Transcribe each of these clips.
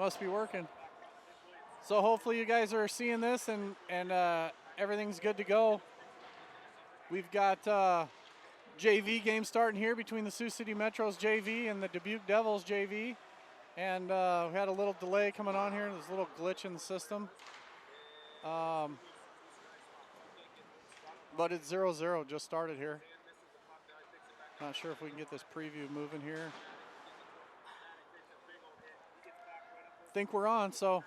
Must be working. So hopefully you guys are seeing this and everything's good to go. We've got JV game starting here between the Sioux City Metros JV and the Dubuque Devils JV. And we had a little delay coming on here. There's a little glitch in the system. But it's 0-0, just started here. Not sure if we can get this preview moving here. Think we're on, so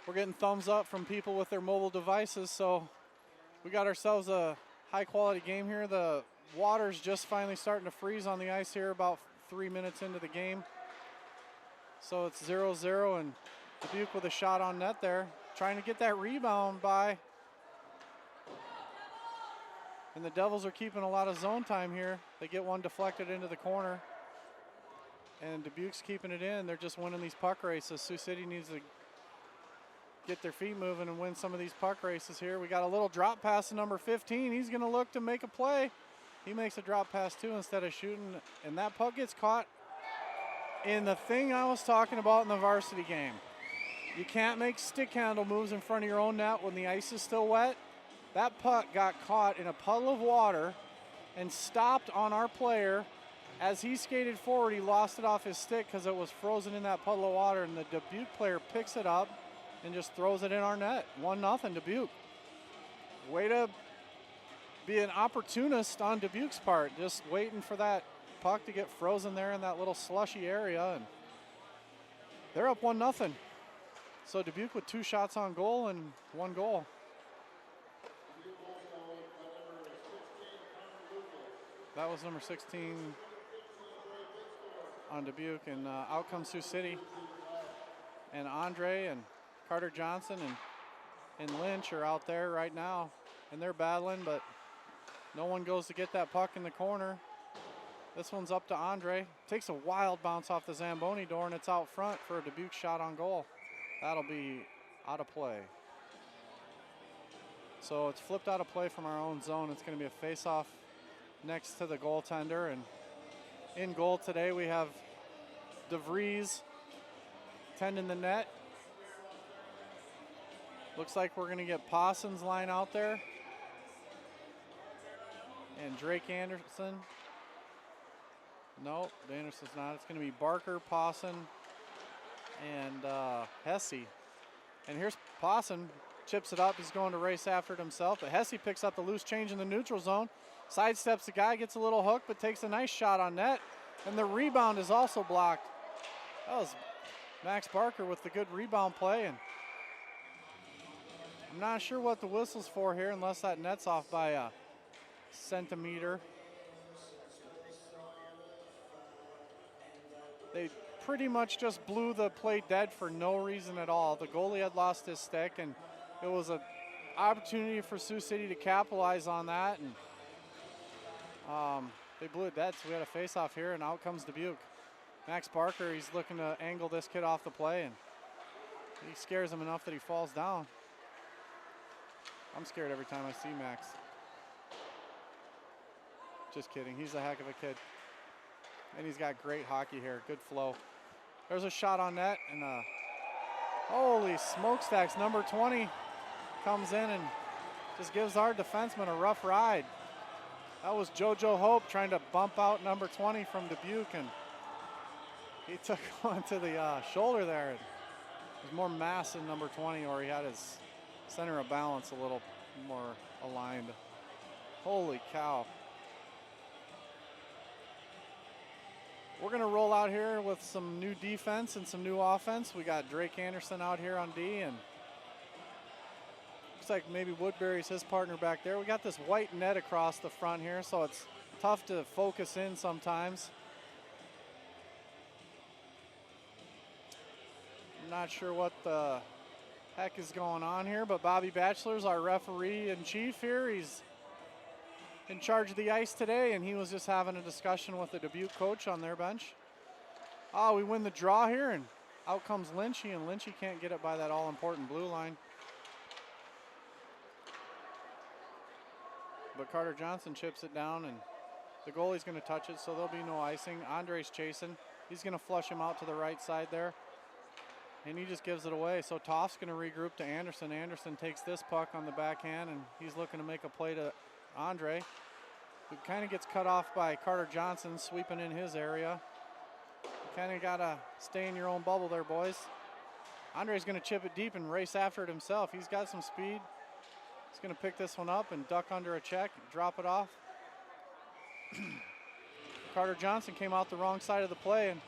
we're getting thumbs up from people with their mobile devices. So we got ourselves a high quality game here. The water's just finally starting to freeze on the ice here about 3 minutes into the game. So it's 0-0 and Dubuque with a shot on net there, trying to get that rebound by. And the Devils are keeping a lot of zone time here. They get one deflected into the corner. And Dubuque's keeping it in. They're just winning these puck races. Sioux City needs to get their feet moving and win some of these puck races here. We got a little drop pass to number 15. He's going to look to make a play. He makes a drop pass too instead of shooting. And that puck gets caught in the thing I was talking about in the varsity game. You can't make stick handle moves in front of your own net when the ice is still wet. That puck got caught in a puddle of water and stopped on our player. As he skated forward, he lost it off his stick because it was frozen in that puddle of water, and the Dubuque player picks it up and just throws it in our net. 1-0 Dubuque. Way to be an opportunist on Dubuque's part, just waiting for that puck to get frozen there in that little slushy area, and they're up 1-0. So Dubuque with 2 shots on goal and 1 goal. That was number 16 on Dubuque, and out comes Sioux City. And Andre and Carter Johnson and Lynch are out there right now, and they're battling, but no one goes to get that puck in the corner. This one's up to Andre. Takes a wild bounce off the Zamboni door, and it's out front for a Dubuque shot on goal. That'll be out of play. So it's flipped out of play from our own zone. It's going to be a face-off next to the goaltender, and in goal today we have DeVries tending the net. Looks like we're going to get Posson's line out there, and Drake Anderson. Nope, Anderson's not. It's going to be Barker, Posson, and Hesse. And here's Posson, chips it up. He's going to race after it himself, but Hesse picks up the loose change in the neutral zone. Sidesteps the guy, gets a little hook, but takes a nice shot on net. And the rebound is also blocked. That was Max Barker with the good rebound play. And I'm not sure what the whistle's for here unless that net's off by a centimeter. They pretty much just blew the play dead for no reason at all. The goalie had lost his stick, and it was an opportunity for Sioux City to capitalize on that. And they blew it dead, so we had a face-off here, and out comes Dubuque. Max Barker, he's looking to angle this kid off the play, and he scares him enough that he falls down. I'm scared every time I see Max. Just kidding, he's a heck of a kid. And he's got great hockey here, good flow. There's a shot on net, and holy smokestacks, number 20 comes in and just gives our defenseman a rough ride. That was JoJo Hope trying to bump out number 20 from Dubuque, and he took one to the shoulder there. There's more mass in number 20, or he had his center of balance a little more aligned. Holy cow. We're going to roll out here with some new defense and some new offense. We got Drake Anderson out here on D, and looks like maybe Woodbury's his partner back there. We got this white net across the front here, so it's tough to focus in sometimes. I'm not sure what the heck is going on here, but Bobby Batchelor's our referee in chief here. He's in charge of the ice today, and he was just having a discussion with the Dubuque coach on their bench. We win the draw here, and out comes Lynchy, and Lynchy can't get it by that all-important blue line. But Carter Johnson chips it down, and the goalie's going to touch it, so there'll be no icing. Andre's chasing. He's going to flush him out to the right side there. and he just gives it away. So Toff's going to regroup to Anderson. Anderson takes this puck on the backhand, and he's looking to make a play to Andre, who kind of gets cut off by Carter Johnson sweeping in his area. You kind of got to stay in your own bubble there, boys. Andre's going to chip it deep and race after it himself. He's got some speed. He's going to pick this one up and duck under a check, drop it off. Carter Johnson came out the wrong side of the play, and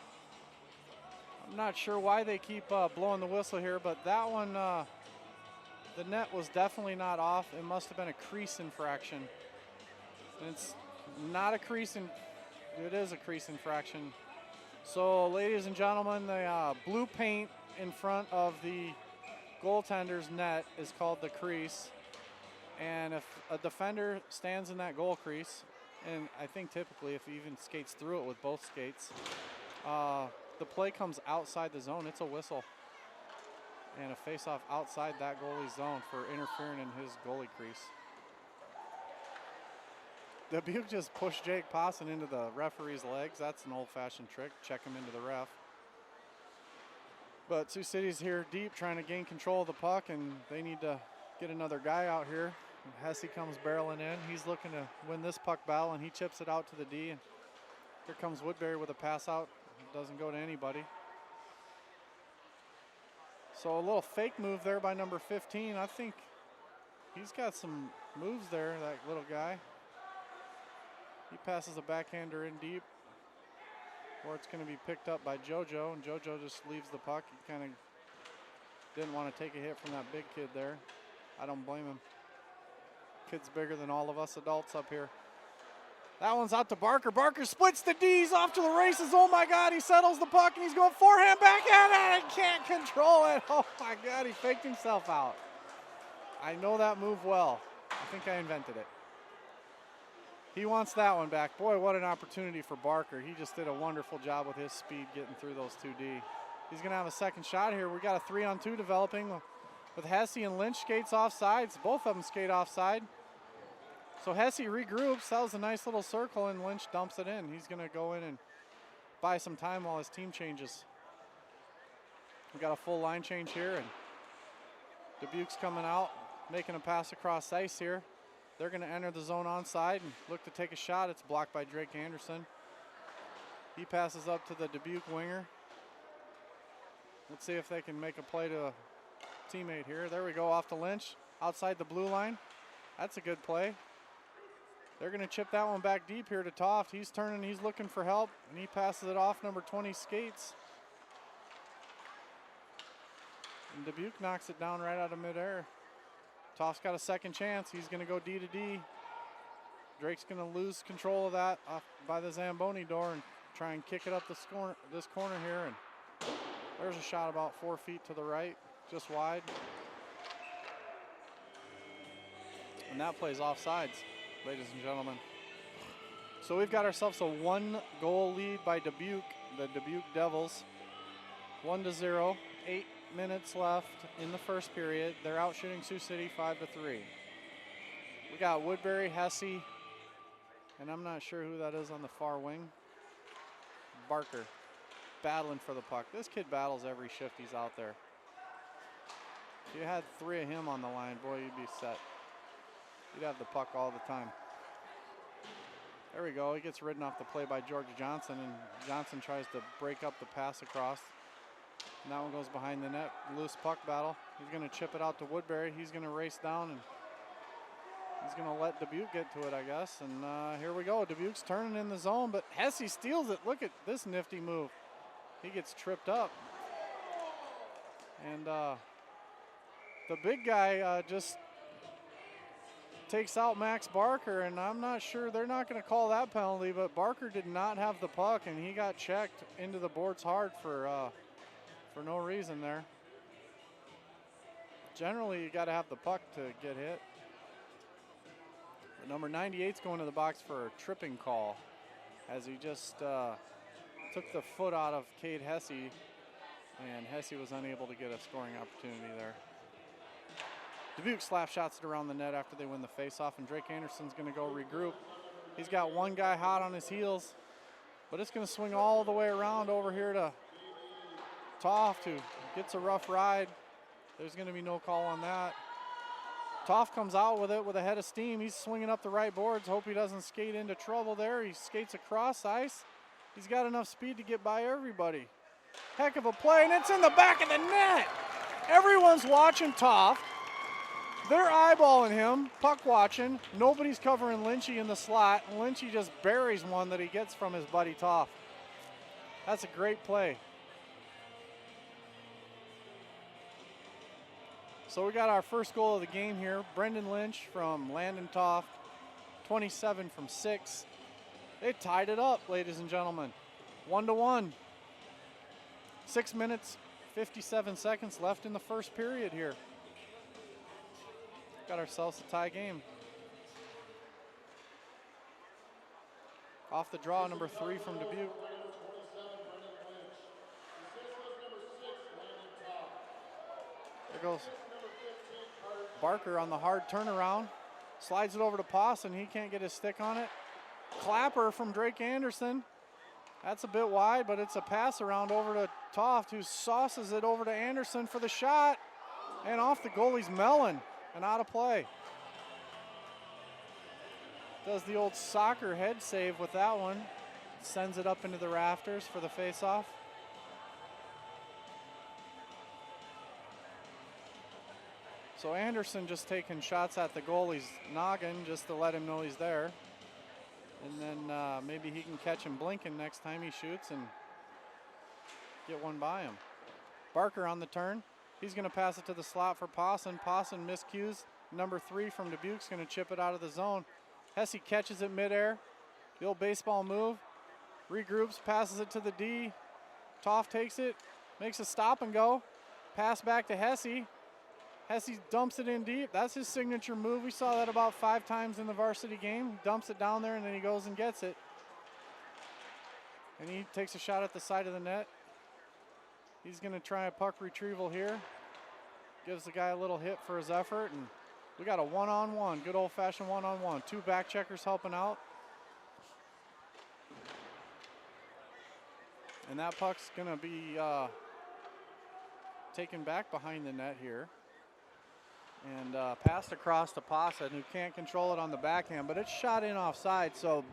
I'm not sure why they keep blowing the whistle here, but that one, the net was definitely not off. It must have been a crease infraction. And it's not a crease, it is a crease infraction. So, ladies and gentlemen, the blue paint in front of the goaltender's net is called the crease. And if a defender stands in that goal crease, and I think typically if he even skates through it with both skates, the play comes outside the zone. It's a whistle. And a face-off outside that goalie's zone for interfering in his goalie crease. Dubuque just pushed Jake Posson into the referee's legs. That's an old-fashioned trick. Check him into the ref. But Sioux City's here deep trying to gain control of the puck, and they need to get another guy out here. Hesse comes barreling in. He's looking to win this puck battle, and he chips it out to the D. And here comes Woodbury with a pass out. It doesn't go to anybody. So a little fake move there by number 15. I think he's got some moves there, that little guy. He passes a backhander in deep, or it's going to be picked up by JoJo, and JoJo just leaves the puck. He kind of didn't want to take a hit from that big kid there. I don't blame him. Kid's bigger than all of us adults up here. That one's out to Barker. Barker splits the D's off to the races. Oh my God, he settles the puck and he's going forehand backhand and he can't control it. Oh my God, he faked himself out. I know that move well. I think I invented it. He wants that one back. Boy, what an opportunity for Barker. He just did a wonderful job with his speed getting through those 2D. He's going to have a second shot here. We got a 3-on-2 developing with Hesse and Lynch skates offsides. Both of them skate offside. So Hesse regroups. That was a nice little circle, and Lynch dumps it in. He's going to go in and buy some time while his team changes. We got a full line change here, and Dubuque's coming out, making a pass across ice here. They're going to enter the zone onside and look to take a shot. It's blocked by Drake Anderson. He passes up to the Dubuque winger. Let's see if they can make a play to a teammate here. There we go, off to Lynch, outside the blue line. That's a good play. They're going to chip that one back deep here to Toft. He's turning, he's looking for help, and he passes it off. Number 20 skates. And Dubuque knocks it down right out of midair. Toft's got a second chance. He's going to go D to D. Drake's going to lose control of that off by the Zamboni door and try and kick it up this corner here. And there's a shot about 4 feet to the right, just wide. And that plays offsides, ladies and gentlemen. So we've got ourselves a 1-goal lead by Dubuque, the Dubuque Devils. 1-0, 8 minutes left in the first period. They're out shooting Sioux City 5-3. We got Woodbury, Hesse, and I'm not sure who that is on the far wing. Barker battling for the puck. This kid battles every shift he's out there. If you had 3 of him on the line, boy, you'd be set. You'd have the puck all the time. There we go. He gets ridden off the play by George Johnson, and Johnson tries to break up the pass across. And that one goes behind the net. Loose puck battle. He's going to chip it out to Woodbury. He's going to race down, and he's going to let Dubuque get to it, I guess. And here we go. Dubuque's turning in the zone, but Hesse steals it. Look at this nifty move. He gets tripped up. And the big guy just takes out Max Barker, and I'm not sure, they're not going to call that penalty, but Barker did not have the puck, and he got checked into the boards hard for no reason there. Generally, you got to have the puck to get hit. But number 98's going to the box for a tripping call, as he just took the foot out of Cade Hesse, and Hesse was unable to get a scoring opportunity there. Dubuque slap shots it around the net after they win the faceoff, and Drake Anderson's going to go regroup. He's got one guy hot on his heels, but it's going to swing all the way around over here to Toft, who gets a rough ride. There's going to be no call on that. Toft comes out with it with a head of steam. He's swinging up the right boards. Hope he doesn't skate into trouble there. He skates across ice. He's got enough speed to get by everybody. Heck of a play, and it's in the back of the net. Everyone's watching Toft. They're eyeballing him, puck watching. Nobody's covering Lynchy in the slot. Lynchy just buries one that he gets from his buddy Toft. That's a great play. So we got our first goal of the game here. Brendan Lynch from Landon Toft, 27 from 6. They tied it up, ladies and gentlemen. 1-1. 6 minutes, 57 seconds left in the first period here. Got ourselves a tie game. Off the draw, number 3 from Dubuque. There goes Barker on the hard turnaround. Slides it over to Pawson. He can't get his stick on it. Clapper from Drake Anderson. That's a bit wide, but it's a pass around over to Toft, who sauces it over to Anderson for the shot. And off the goalie's melon and out of play. Does the old soccer head save with that one. Sends it up into the rafters for the face-off. So Anderson just taking shots at the goalie's noggin just to let him know he's there. And then maybe he can catch him blinking next time he shoots and get one by him. Barker on the turn. He's going to pass it to the slot for Pawson. Pawson miscues. Number 3 from Dubuque's going to chip it out of the zone. Hesse catches it midair. The old baseball move. Regroups, passes it to the D. Toft takes it, makes a stop and go. Pass back to Hesse. Hesse dumps it in deep. That's his signature move. We saw that about 5 times in the varsity game. He dumps it down there and then he goes and gets it. And he takes a shot at the side of the net. He's going to try a puck retrieval here. Gives the guy a little hit for his effort. And we got a one-on-one, good old-fashioned one-on-one. 2 back checkers helping out. And that puck's going to be taken back behind the net here. And passed across to Pawson, who can't control it on the backhand, but it's shot in offside. So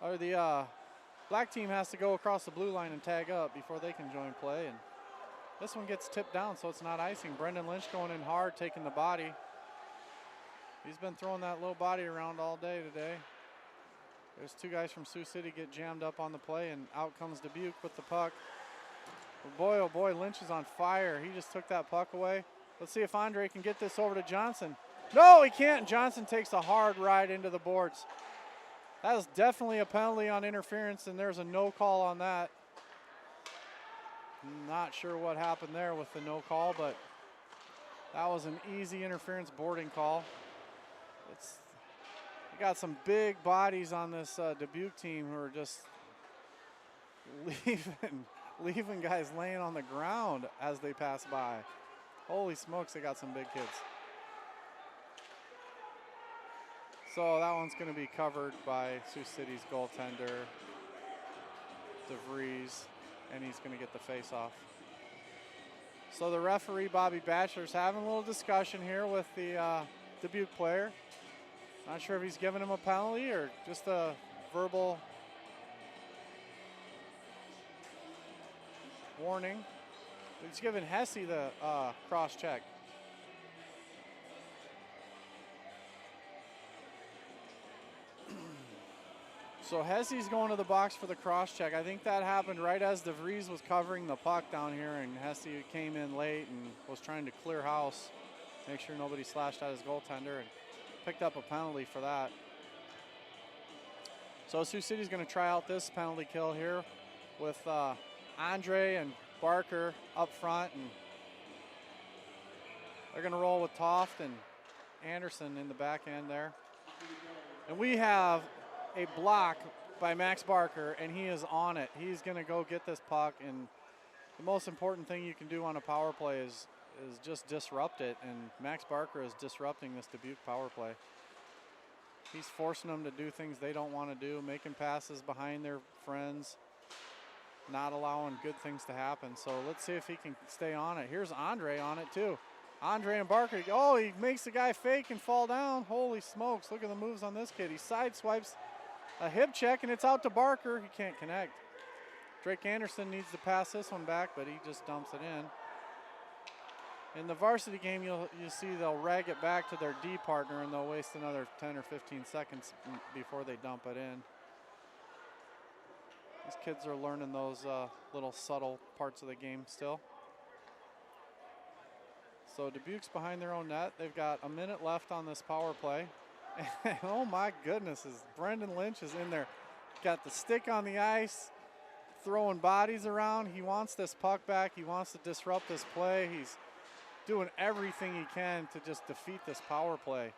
the black team has to go across the blue line and tag up before they can join play. And this one gets tipped down, so it's not icing. Brendan Lynch going in hard, taking the body. He's been throwing that low body around all day today. There's 2 guys from Sioux City get jammed up on the play, and out comes Dubuque with the puck. But boy, oh boy, Lynch is on fire. He just took that puck away. Let's see if Andre can get this over to Johnson. No, he can't. Johnson takes a hard ride into the boards. That is definitely a penalty on interference, and there's a no call on that. Not sure what happened there with the no call, but that was an easy interference boarding call. We got some big bodies on this Dubuque team who are just leaving guys laying on the ground as they pass by. Holy smokes, they got some big kids. So that one's going to be covered by Sioux City's goaltender, DeVries, and he's going to get the face-off. So the referee, Bobby Batchelor's having a little discussion here with the Dubuque player. Not sure if he's giving him a penalty or just a verbal warning. He's giving Hesse the cross check. So Hesse's going to the box for the cross check. I think that happened right as DeVries was covering the puck down here, and Hesse came in late and was trying to clear house, make sure nobody slashed at his goaltender, and picked up a penalty for that. So Sioux City's going to try out this penalty kill here with Andre and Barker up front, and they're going to roll with Toft and Anderson in the back end there. And we have a block by Max Barker, and he is on it. He's going to go get this puck, and the most important thing you can do on a power play is just disrupt it, and Max Barker is disrupting this Dubuque power play. He's forcing them to do things they don't want to do, making passes behind their friends. not allowing good things to happen. So let's see if he can stay on it. Here's Andre on it too. Andre and Barker, oh, he makes the guy fake and fall down. Holy smokes, look at the moves on this kid. He sideswipes a hip check and it's out to Barker. He can't connect. Drake Anderson needs to pass this one back, but he just dumps it in. In the varsity game, you'll see they'll rag it back to their D partner and they'll waste another 10 or 15 seconds before they dump it in. These kids are learning those little subtle parts of the game still. So Dubuque's behind their own net. They've got a minute left on this power play. And oh my goodness, Brendan Lynch is in there. Got the stick on the ice, throwing bodies around. He wants this puck back. He wants to disrupt this play. He's doing everything he can to just defeat this power play.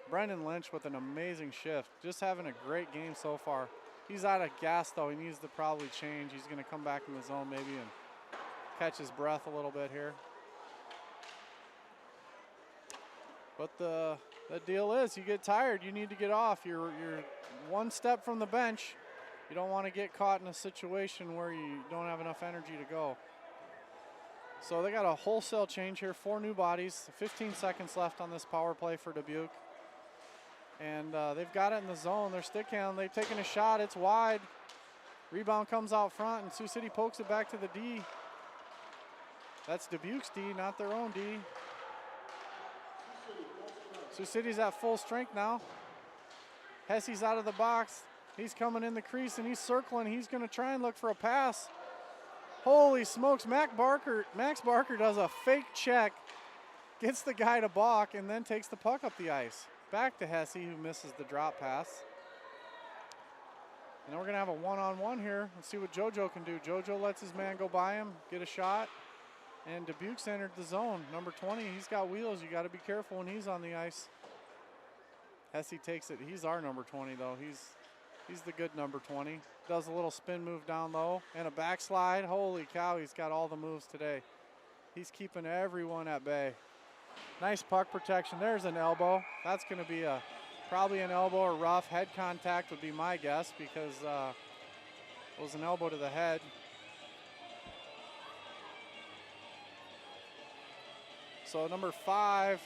Brendan Lynch with an amazing shift. Just having a great game so far. He's out of gas though. He needs to probably change. He's going to come back in the zone maybe and catch his breath a little bit here. But the deal is you get tired, you need to get off. You're one step from the bench. You don't want to get caught in a situation where you don't have enough energy to go. So they got a wholesale change here, 4 new bodies, 15 seconds left on this power play for Dubuque. And they've got it in the zone. They're stick handling. They've taken a shot. It's wide. Rebound comes out front, and Sioux City pokes it back to the D. That's Dubuque's D, not their own D. Sioux City's at full strength now. Hesse's out of the box. He's coming in the crease, and he's circling. He's going to try and look for a pass. Holy smokes, Max Barker does a fake check, gets the guy to balk, and then takes the puck up the ice. Back to Hesse, who misses the drop pass. And then we're going to have a one-on-one here. Let's see what JoJo can do. JoJo lets his man go by him, get a shot. And Dubuque's entered the zone. Number 20, he's got wheels. You got to be careful when he's on the ice. Hesse takes it. He's our number 20, though. He's the good number 20. Does a little spin move down low and a backslide. Holy cow, he's got all the moves today. He's keeping everyone at bay. Nice puck protection. There's an elbow. That's going to be probably an elbow or rough. Head contact would be my guess because it was an elbow to the head. So number 5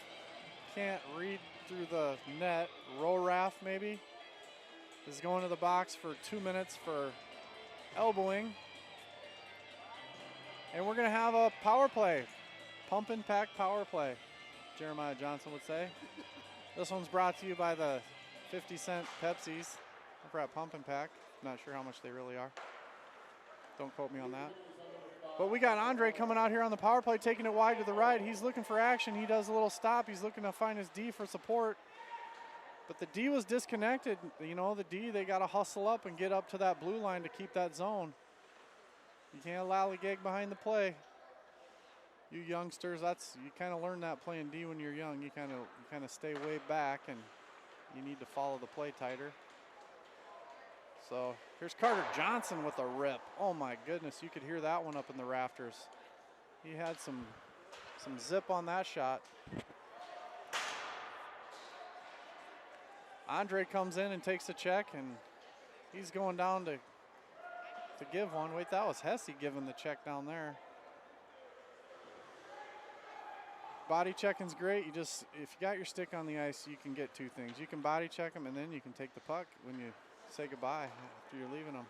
can't read through the net. Rorath maybe is going to the box for 2 minutes for elbowing. And we're going to have a power play. Pump and pack power play, Jeremiah Johnson would say. This one's brought to you by the 50-cent Pepsis over at Pump and Pack. Not sure how much they really are. Don't quote me on that. But we got Andre coming out here on the power play, taking it wide to the right. He's looking for action. He does a little stop. He's looking to find his D for support. But the D was disconnected. You know, the D, they got to hustle up and get up to that blue line to keep that zone. You can't lollygag behind the play. You youngsters, you kind of learn that playing D when you're young. You kind of stay way back, and you need to follow the play tighter. So here's Carter Johnson with a rip. Oh my goodness, you could hear that one up in the rafters. He had some zip on that shot. Andre comes in and takes a check, and he's going down to give one. Wait, that was Hesse giving the check down there. Body checking's great. If you got your stick on the ice, you can get 2 things. You can body check them, and then you can take the puck when you say goodbye after you're leaving them.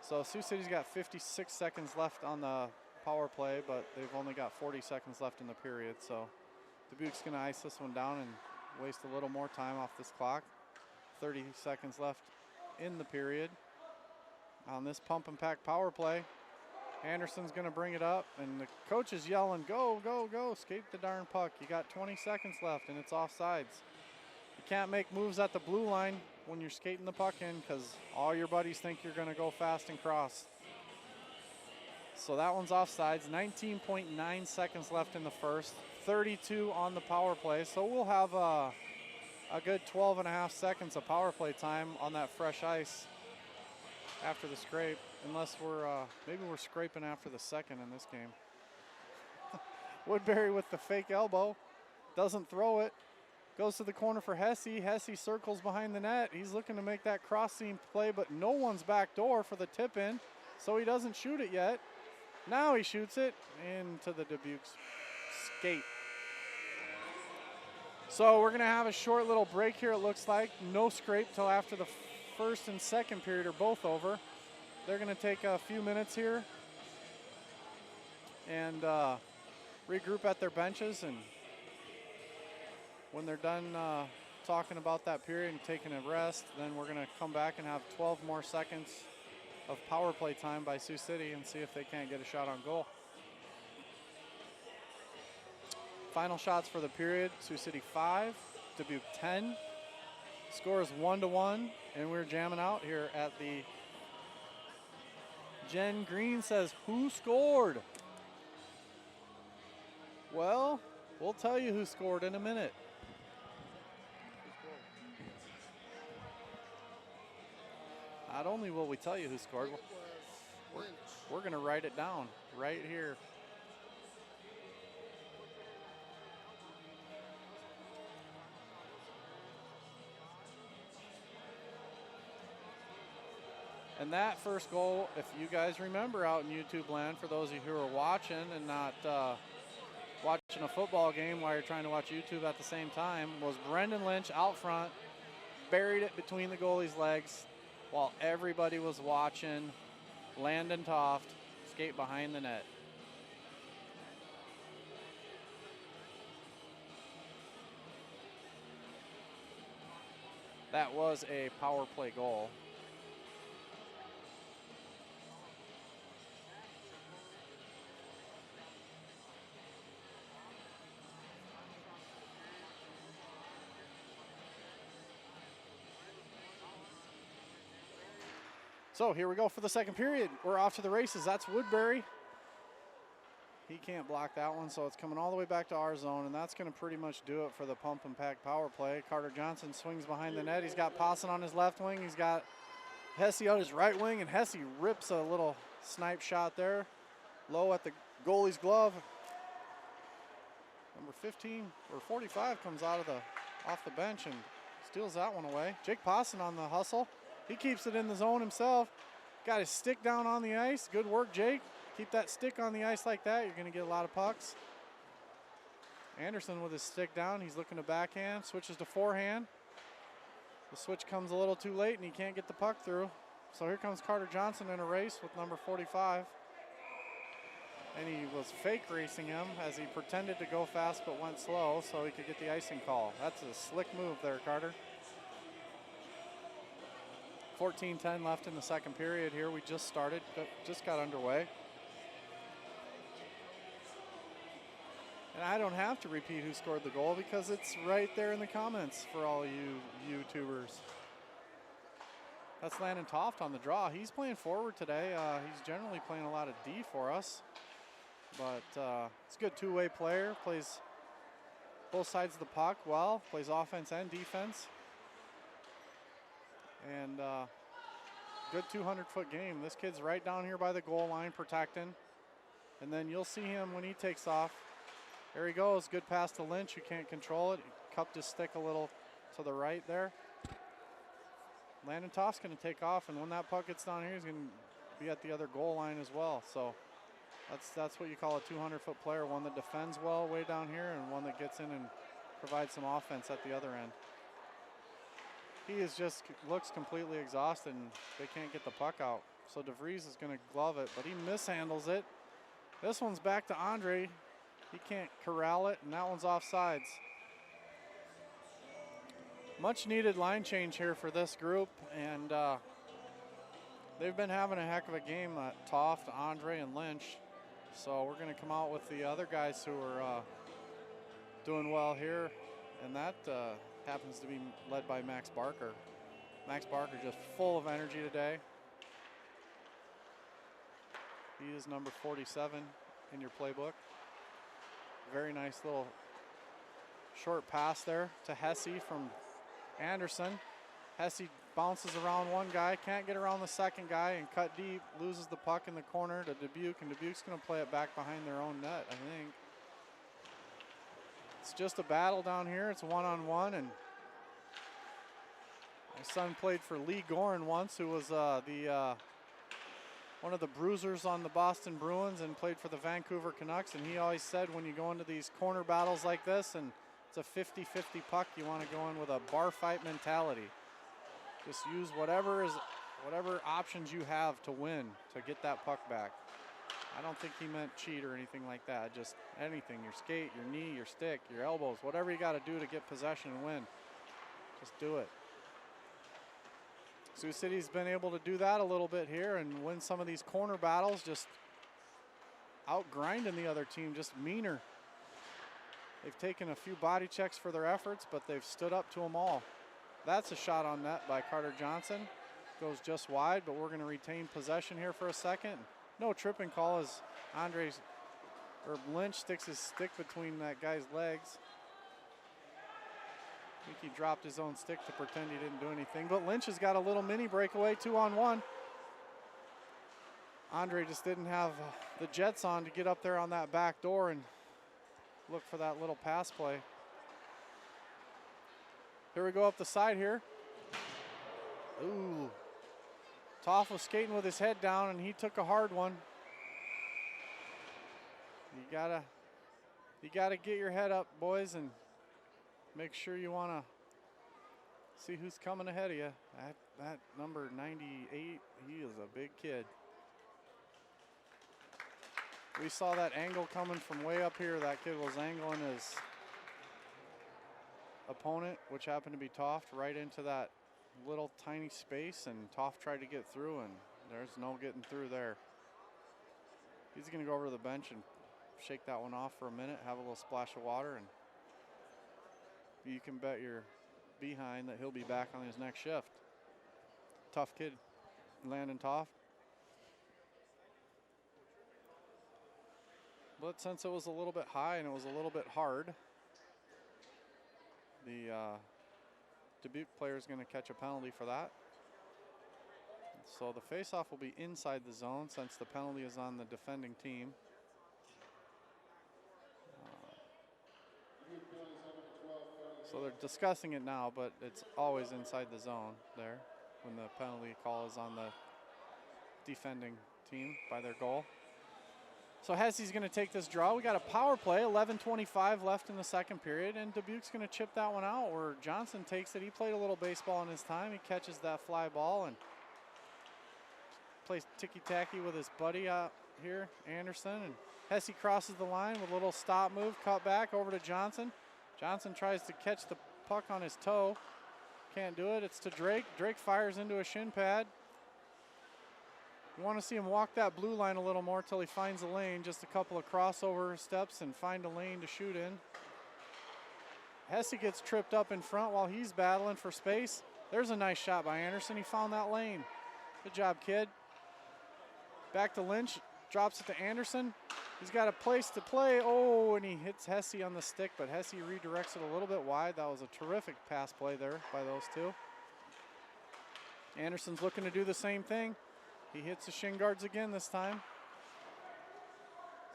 So Sioux City's got 56 seconds left on the power play, but they've only got 40 seconds left in the period. So Dubuque's going to ice this one down and waste a little more time off this clock. 30 seconds left in the period on this pump and pack power play. Anderson's going to bring it up, and the coach is yelling, go, go, go, skate the darn puck. You got 20 seconds left, and it's offsides. You can't make moves at the blue line when you're skating the puck in because all your buddies think you're going to go fast and cross. So that one's offsides. 19.9 seconds left in the first, 32 on the power play. So we'll have a good 12 and a half seconds of power play time on that fresh ice after the scrape, unless maybe we're scraping after the second in this game. Woodbury with the fake elbow, doesn't throw it. Goes to the corner for Hesse. Hesse circles behind the net. He's looking to make that cross seam play, but no one's back door for the tip in, so he doesn't shoot it yet. Now he shoots it into the Dubuque's skate. So we're going to have a short little break here, it looks like. No scrape till after the first and second period are both over. They're going to take a few minutes here and regroup at their benches, and when they're done talking about that period and taking a rest, then we're going to come back and have 12 more seconds of power play time by Sioux City and see if they can't get a shot on goal. Final shots for the period: Sioux City 5, Dubuque 10. Score is 1-1, and we're jamming out here at the. Jen Green says, "Who scored?" Well, we'll tell you who scored in a minute. Not only will we tell you who scored, we're going to write it down right here. And that first goal, if you guys remember out in YouTube land, for those of you who are watching and not watching a football game while you're trying to watch YouTube at the same time, was Brendan Lynch out front, buried it between the goalie's legs while everybody was watching Landon Toft skate behind the net. That was a power play goal. So here we go for the second period. We're off to the races. That's Woodbury. He can't block that one, so it's coming all the way back to our zone, and that's going to pretty much do it for the pump and pack power play. Carter Johnson swings behind the net. He's got Posson on his left wing. He's got Hesse on his right wing, and Hesse rips a little snipe shot there, low at the goalie's glove. Number 15 or 45 comes off the bench and steals that one away. Jake Posson on the hustle. He keeps it in the zone himself. Got his stick down on the ice. Good work, Jake. Keep that stick on the ice like that. You're going to get a lot of pucks. Anderson with his stick down. He's looking to backhand. Switches to forehand. The switch comes a little too late, and he can't get the puck through. So here comes Carter Johnson in a race with number 45. And he was fake racing him as he pretended to go fast but went slow so he could get the icing call. That's a slick move there, Carter. 14:10 left in the second period here. We just started, just got underway. And I don't have to repeat who scored the goal because it's right there in the comments for all you YouTubers. That's Landon Toft on the draw. He's playing forward today. He's generally playing a lot of D for us. But it's a good two-way player. Plays both sides of the puck well. Plays offense and defense. And good 200-foot game. This kid's right down here by the goal line protecting. And then you'll see him when he takes off. There he goes. Good pass to Lynch, who can't control it. He cupped his stick a little to the right there. Landon Toft's going to take off, and when that puck gets down here, he's going to be at the other goal line as well. So that's what you call a 200-foot player, one that defends well way down here and one that gets in and provides some offense at the other end. He is just looks completely exhausted, and they can't get the puck out. So DeVries is going to glove it, but he mishandles it. This one's back to Andre. He can't corral it, and that one's offsides. Much needed line change here for this group, and they've been having a heck of a game, Toft, Andre, and Lynch. So we're going to come out with the other guys who are doing well here, and that happens to be led by Max Barker. Max Barker just full of energy today. He is number 47 in your playbook. Very nice little short pass there to Hesse from Anderson. Hesse bounces around one guy, can't get around the second guy, and cut deep, loses the puck in the corner to Dubuque, and Dubuque's going to play it back behind their own net, I think. It's just a battle down here. It's one-on-one, and my son played for Lee Gorin once, who was one of the bruisers on the Boston Bruins and played for the Vancouver Canucks, and he always said when you go into these corner battles like this and it's a 50-50 puck, you want to go in with a bar fight mentality. Just use whatever options you have to win to get that puck back. I don't think he meant cheat or anything like that. Just anything, your skate, your knee, your stick, your elbows, whatever you got to do to get possession and win. Just do it. Sioux City's been able to do that a little bit here and win some of these corner battles, just out-grinding the other team, just meaner. They've taken a few body checks for their efforts, but they've stood up to them all. That's a shot on net by Carter Johnson. Goes just wide, but we're going to retain possession here for a second. No tripping call as Lynch sticks his stick between that guy's legs. I think he dropped his own stick to pretend he didn't do anything, but Lynch has got a little mini breakaway, 2-on-1. Andre just didn't have the jets on to get up there on that back door and look for that little pass play. Here we go up the side here. Ooh. Toff was skating with his head down and he took a hard one. You gotta get your head up, boys, and make sure you want to see who's coming ahead of you. That number 98, he is a big kid. We saw that angle coming from way up here. That kid was angling his opponent, which happened to be Toff, right into that little tiny space, and Toff tried to get through, and there's no getting through there. He's going to go over to the bench and shake that one off for a minute, have a little splash of water, and you can bet your behind that he'll be back on his next shift. Tough kid, Landon Toff. But since it was a little bit high and it was a little bit hard, the Dubuque player is going to catch a penalty for that. So the faceoff will be inside the zone since the penalty is on the defending team. So they're discussing it now, but it's always inside the zone there when the penalty call is on the defending team by their goal. So Hesse's going to take this draw. We got a power play, 11:25 left in the second period, and Dubuque's going to chip that one out where Johnson takes it. He played a little baseball in his time. He catches that fly ball and plays ticky-tacky with his buddy out here, Anderson, and Hesse crosses the line with a little stop move, cut back over to Johnson. Johnson tries to catch the puck on his toe. Can't do it. It's to Drake. Drake fires into a shin pad. You want to see him walk that blue line a little more till he finds a lane. Just a couple of crossover steps and find a lane to shoot in. Hesse gets tripped up in front while he's battling for space. There's a nice shot by Anderson. He found that lane. Good job, kid. Back to Lynch. Drops it to Anderson. He's got a place to play. Oh, and he hits Hesse on the stick, but Hesse redirects it a little bit wide. That was a terrific pass play there by those two. Anderson's looking to do the same thing. He hits the shin guards again this time.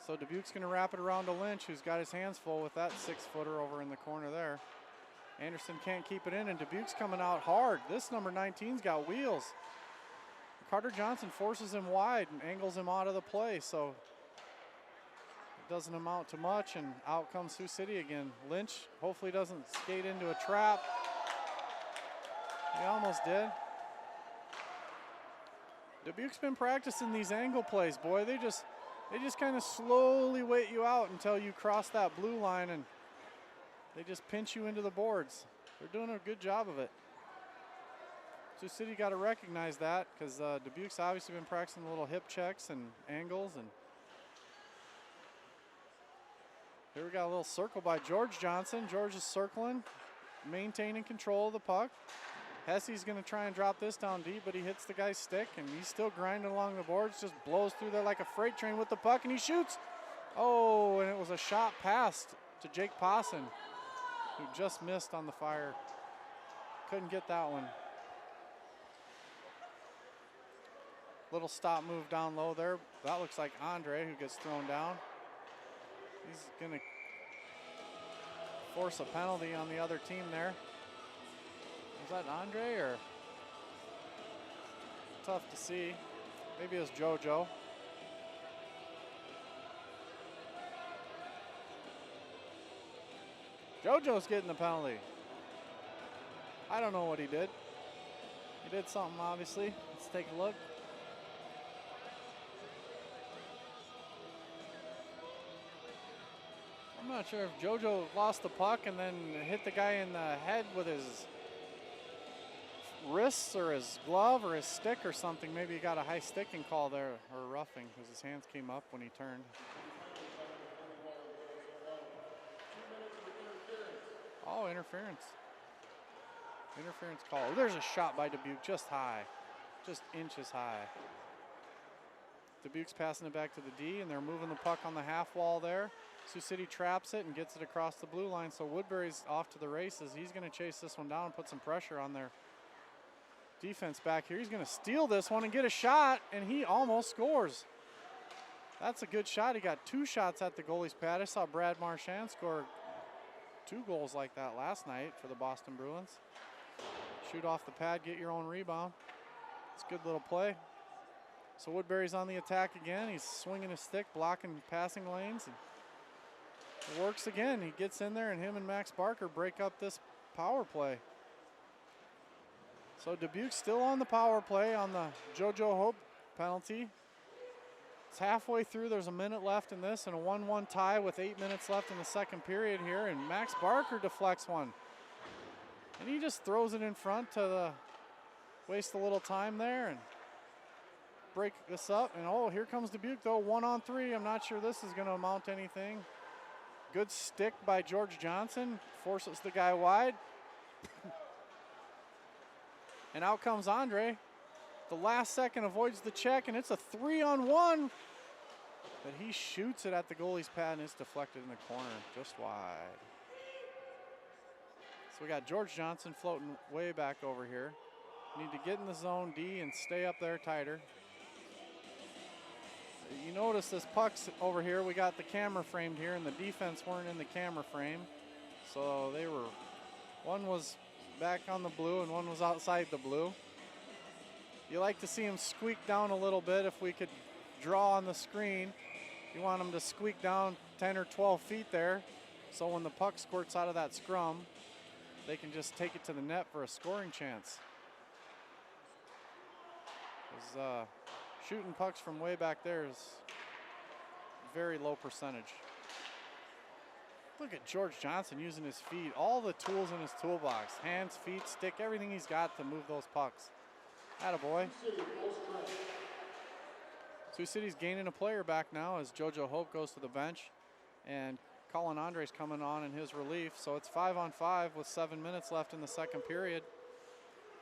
So Dubuque's going to wrap it around to Lynch, who's got his hands full with that 6-footer over in the corner there. Anderson can't keep it in, and Dubuque's coming out hard. This number 19's got wheels. Carter Johnson forces him wide and angles him out of the play, so it doesn't amount to much, and out comes Sioux City again. Lynch hopefully doesn't skate into a trap. He almost did. Dubuque's been practicing these angle plays, boy. They just kind of slowly wait you out until you cross that blue line, and they just pinch you into the boards. They're doing a good job of it. Sioux City got to recognize that because Dubuque's obviously been practicing little hip checks and angles. And here we got a little circle by George Johnson. George is circling, maintaining control of the puck. Hesse's going to try and drop this down deep, but he hits the guy's stick, and he's still grinding along the boards, just blows through there like a freight train with the puck, and he shoots. Oh, and it was a shot passed to Jake Posson, who just missed on the fire. Couldn't get that one. Little stop move down low there. That looks like Andre, who gets thrown down. He's going to force a penalty on the other team there. Was that Andre or? Tough to see. Maybe it was JoJo. JoJo's getting the penalty. I don't know what he did. He did something, obviously. Let's take a look. I'm not sure if JoJo lost the puck and then hit the guy in the head with his wrists or his glove or his stick or something. Maybe he got a high sticking call there, or roughing, because his hands came up when he turned. Oh, interference. Interference call. Oh, there's a shot by Dubuque, just high, just inches high. Dubuque's passing it back to the D, and they're moving the puck on the half wall there. Sioux City traps it and gets it across the blue line, so Woodbury's off to the races. He's going to chase this one down and put some pressure on their defense back here. He's going to steal this one and get a shot, and he almost scores. That's a good shot. He got 2 shots at the goalie's pad. I saw Brad Marchand score 2 goals like that last night for the Boston Bruins. Shoot off the pad, get your own rebound. It's a good little play. So Woodbury's on the attack again. He's swinging his stick, blocking passing lanes. And it works again. He gets in there, and him and Max Barker break up this power play. So Dubuque's still on the power play on the JoJo Hope penalty. It's halfway through. There's a minute left in this, and a 1-1 tie with 8 minutes left in the second period here. And Max Barker deflects one. And he just throws it in front to waste a little time there and break this up. And oh, here comes Dubuque though, 1-on-3. I'm not sure this is going to amount to anything. Good stick by George Johnson, forces the guy wide. And out comes Andre. The last second avoids the check, and it's a 3-on-1. But he shoots it at the goalie's pad, and it's deflected in the corner, just wide. So we got George Johnson floating way back over here. Need to get in the zone D and stay up there tighter. You notice this puck's over here. We got the camera framed here, and the defense weren't in the camera frame. So they were, one was back on the blue and one was outside the blue. You like to see him squeak down a little bit. If we could draw on the screen, you want him to squeak down 10 or 12 feet there. So when the puck squirts out of that scrum, they can just take it to the net for a scoring chance. Shooting pucks from way back there is very low percentage. Look at George Johnson using his feet, all the tools in his toolbox, hands, feet, stick, everything he's got to move those pucks. Attaboy. Sioux City's gaining a player back now as JoJo Hope goes to the bench, and Colin Andre's coming on in his relief. So it's 5-on-5 with 7 minutes left in the second period.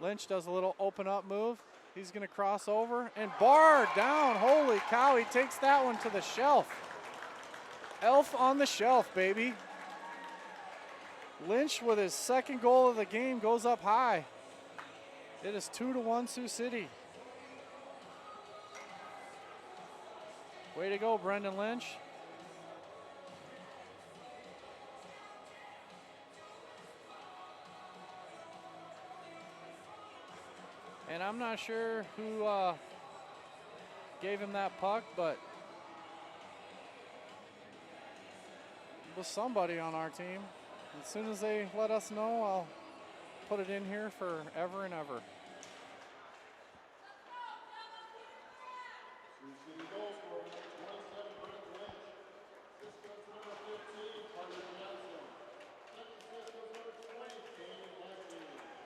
Lynch does a little open up move. He's going to cross over and bar down. Holy cow, he takes that one to the shelf. Elf on the shelf, baby. Lynch with his second goal of the game goes up high. It is 2-1 Sioux City. Way to go, Brendan Lynch. And I'm not sure who gave him that puck, but it was somebody on our team. As soon as they let us know, I'll put it in here forever and ever.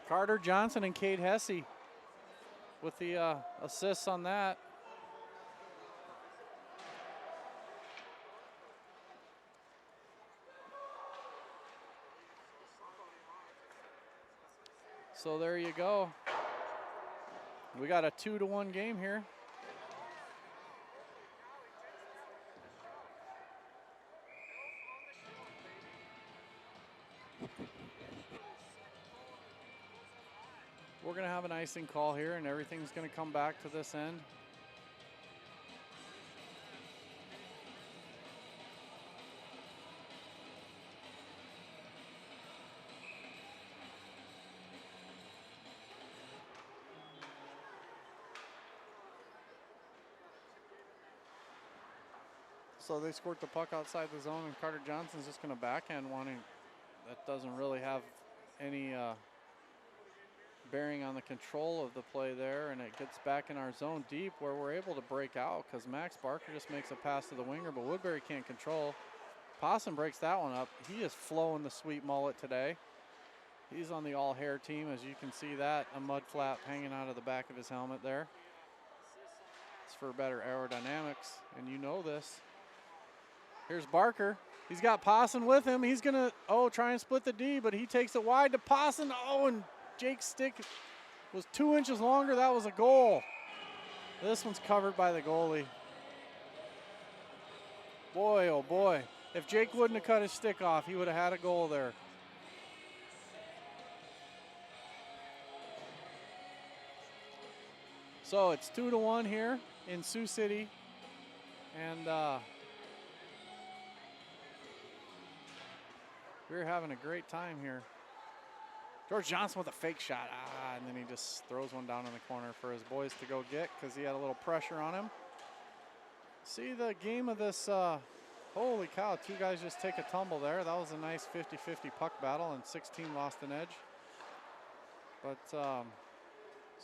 Carter Johnson and Cade Hesse with the assists on that. So there you go. We got a 2-1 game here. We're going to have an icing call here, and everything's going to come back to this end. So they squirt the puck outside the zone, and Carter Johnson's just going to backhand one. That doesn't really have any bearing on the control of the play there, and it gets back in our zone deep where we're able to break out because Max Barker just makes a pass to the winger, but Woodbury can't control. Posson breaks that one up. He is flowing the sweet mullet today. He's on the all-hair team, as you can see that, a mud flap hanging out of the back of his helmet there. It's for better aerodynamics, and you know this. Here's Barker. He's got Posson with him. He's going to, try and split the D, but he takes it wide to Posson. And Jake's stick was 2 inches longer. That was a goal. This one's covered by the goalie. Boy, oh boy. If Jake wouldn't have cut his stick off, he would have had a goal there. So it's 2-1 here in Sioux City. And we're having a great time here. George Johnson with a fake shot. And then he just throws one down in the corner for his boys to go get because he had a little pressure on him. See the game of this, holy cow, 2 guys just take a tumble there. That was a nice 50-50 puck battle, and 16 lost an edge. But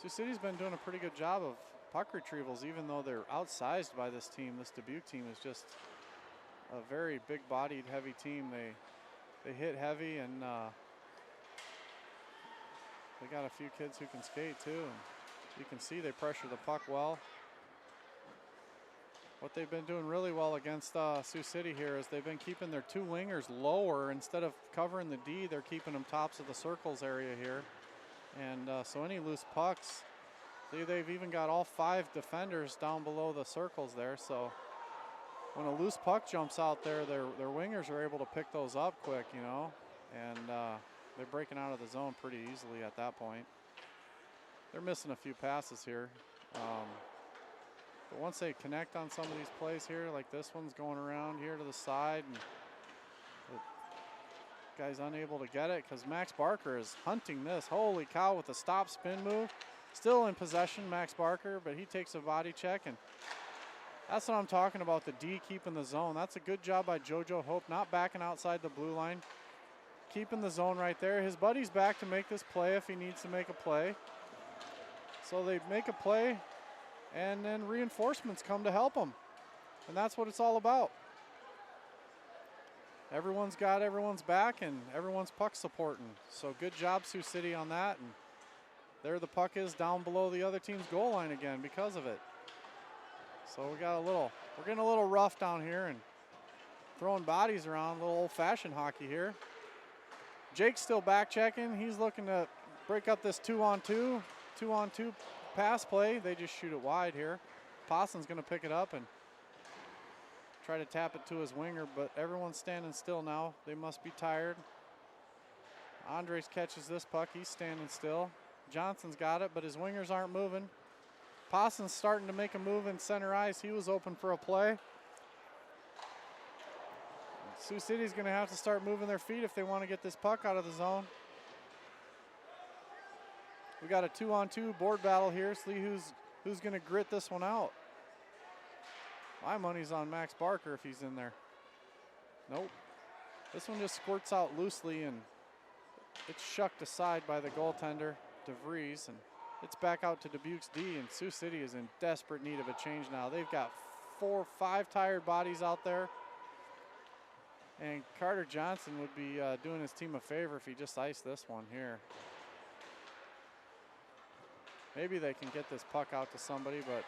Sioux City's been doing a pretty good job of puck retrievals, even though they're outsized by this team. This Dubuque team is just a very big-bodied, heavy team. They hit heavy, and they got a few kids who can skate too. And you can see they pressure the puck well. What they've been doing really well against Sioux City here is they've been keeping their 2 wingers lower. Instead of covering the D, they're keeping them tops of the circles area here. And so any loose pucks, they've even got all 5 defenders down below the circles there. So when a loose puck jumps out there, their wingers are able to pick those up quick, you know. And they're breaking out of the zone pretty easily at that point. They're missing a few passes here. But once they connect on some of these plays here, like this one's going around here to the side, and the guy's unable to get it because Max Barker is hunting this. Holy cow, with a stop spin move. Still in possession, Max Barker, but he takes a body check, and that's what I'm talking about, the D keeping the zone. That's a good job by JoJo Hope, not backing outside the blue line. Keeping the zone right there. His buddy's back to make this play if he needs to make a play. So they make a play, and then reinforcements come to help them. And that's what it's all about. Everyone's got everyone's back, and everyone's puck supporting. So good job, Sioux City, on that. And there the puck is down below the other team's goal line again because of it. So we're getting a little rough down here and throwing bodies around, a little old-fashioned hockey here. Jake's still back checking. He's looking to break up this 2-on-2 pass play. They just shoot it wide here. Posson's going to pick it up and try to tap it to his winger, but everyone's standing still now. They must be tired. Andres catches this puck. He's standing still. Johnson's got it, but his wingers aren't moving. Posson's starting to make a move in center ice. He was open for a play. Sioux City's going to have to start moving their feet if they want to get this puck out of the zone. We got a 2-on-2 board battle here. See who's going to grit this one out. My money's on Max Barker if he's in there. Nope. This one just squirts out loosely, and it's shucked aside by the goaltender, DeVries, and it's back out to Dubuque's D, and Sioux City is in desperate need of a change now. They've got 4 or 5 tired bodies out there, and Carter Johnson would be doing his team a favor if he just iced this one here. Maybe they can get this puck out to somebody, but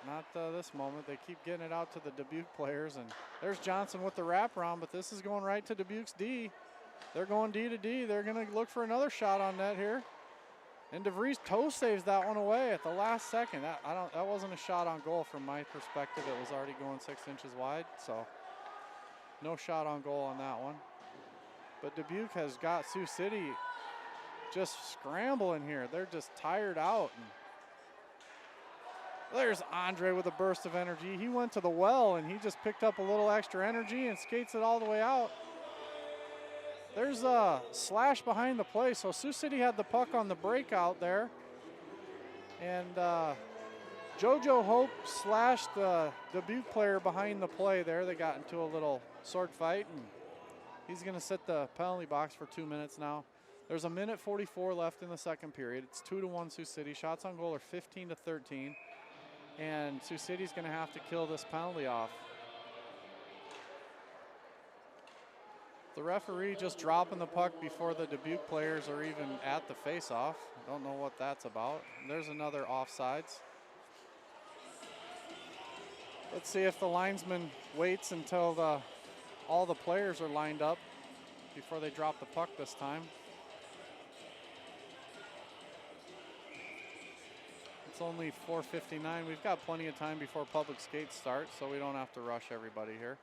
not this moment. They keep getting it out to the Dubuque players, and there's Johnson with the wraparound, but this is going right to Dubuque's D. They're going D to D. They're going to look for another shot on net here. And DeVries toe saves that one away at the last second. That wasn't a shot on goal from my perspective. It was already going 6 inches wide, so no shot on goal on that one. But Dubuque has got Sioux City just scrambling here. They're just tired out. And there's Andre with a burst of energy. He went to the well, and he just picked up a little extra energy and skates it all the way out. There's a slash behind the play. So Sioux City had the puck on the breakout there. And JoJo Hope slashed the Dubuque player behind the play there. They got into a little sword fight, and he's going to sit the penalty box for 2 minutes now. There's 1:44 left in the second period. It's 2-1 Sioux City. Shots on goal are 15-13, and Sioux City's going to have to kill this penalty off. The referee just dropping the puck before the Dubuque players are even at the face-off. Don't know what that's about. There's another offsides. Let's see if the linesman waits until all the players are lined up before they drop the puck this time. It's only 4:59. We've got plenty of time before public skates start, so we don't have to rush everybody here.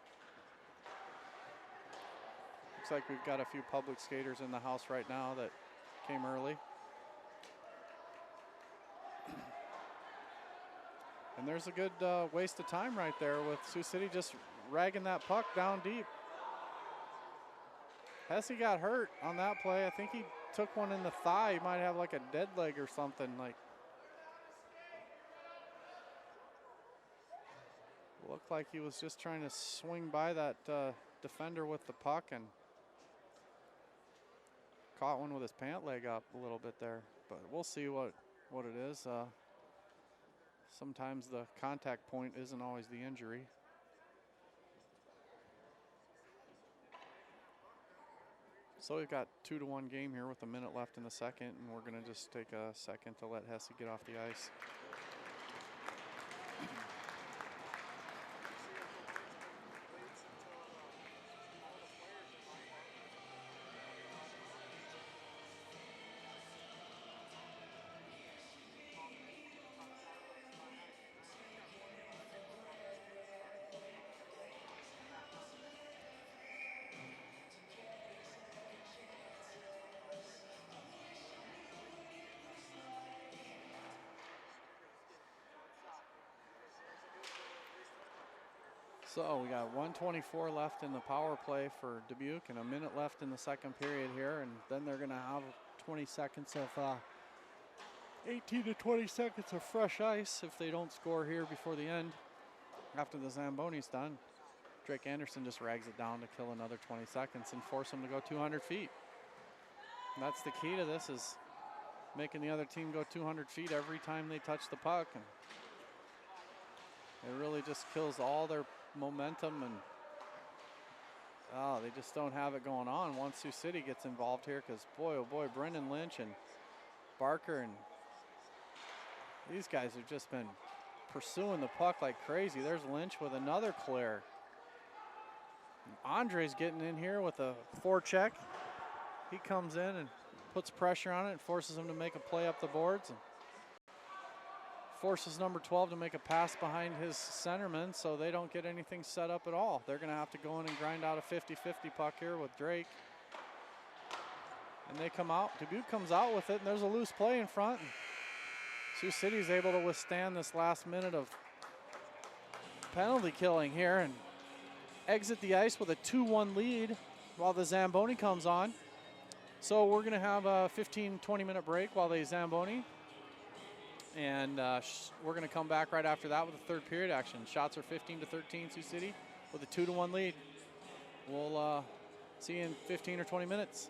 Looks like we've got a few public skaters in the house right now that came early. And there's a good waste of time right there with Sioux City just ragging that puck down deep. Hesse got hurt on that play. I think he took one in the thigh. He might have like a dead leg or something. Looked like he was just trying to swing by that defender with the puck and caught one with his pant leg up a little bit there. But we'll see what it is. Sometimes the contact point isn't always the injury. So we've got 2-1 game here with a minute left in the second, and we're going to just take a second to let Hesse get off the ice. So we got 1:24 left in the power play for Dubuque and a minute left in the second period here, and then they're going to have 20 seconds of 18 to 20 seconds of fresh ice if they don't score here before the end. After the Zamboni's done, Drake Anderson just rags it down to kill another 20 seconds and force them to go 200 feet. And that's the key to this, is making the other team go 200 feet every time they touch the puck, and it really just kills all their momentum, and they just don't have it going on once Sioux City gets involved here, because boy, oh boy, Brendan Lynch and Barker and these guys have just been pursuing the puck like crazy. There's Lynch with another clear. And Andre's getting in here with a forecheck. He comes in and puts pressure on it and forces him to make a play up the boards, and forces number 12 to make a pass behind his centerman, so they don't get anything set up at all. They're going to have to go in and grind out a 50-50 puck here with Drake. And they come out. Dubuque comes out with it, and there's a loose play in front. And Sioux City is able to withstand this last minute of penalty killing here and exit the ice with a 2-1 lead while the Zamboni comes on. So we're going to have a 15-20 minute break while they Zamboni. And we're going to come back right after that with the third period action. Shots are 15-13 Sioux City with a 2-1 lead. We'll see you in 15 or 20 minutes.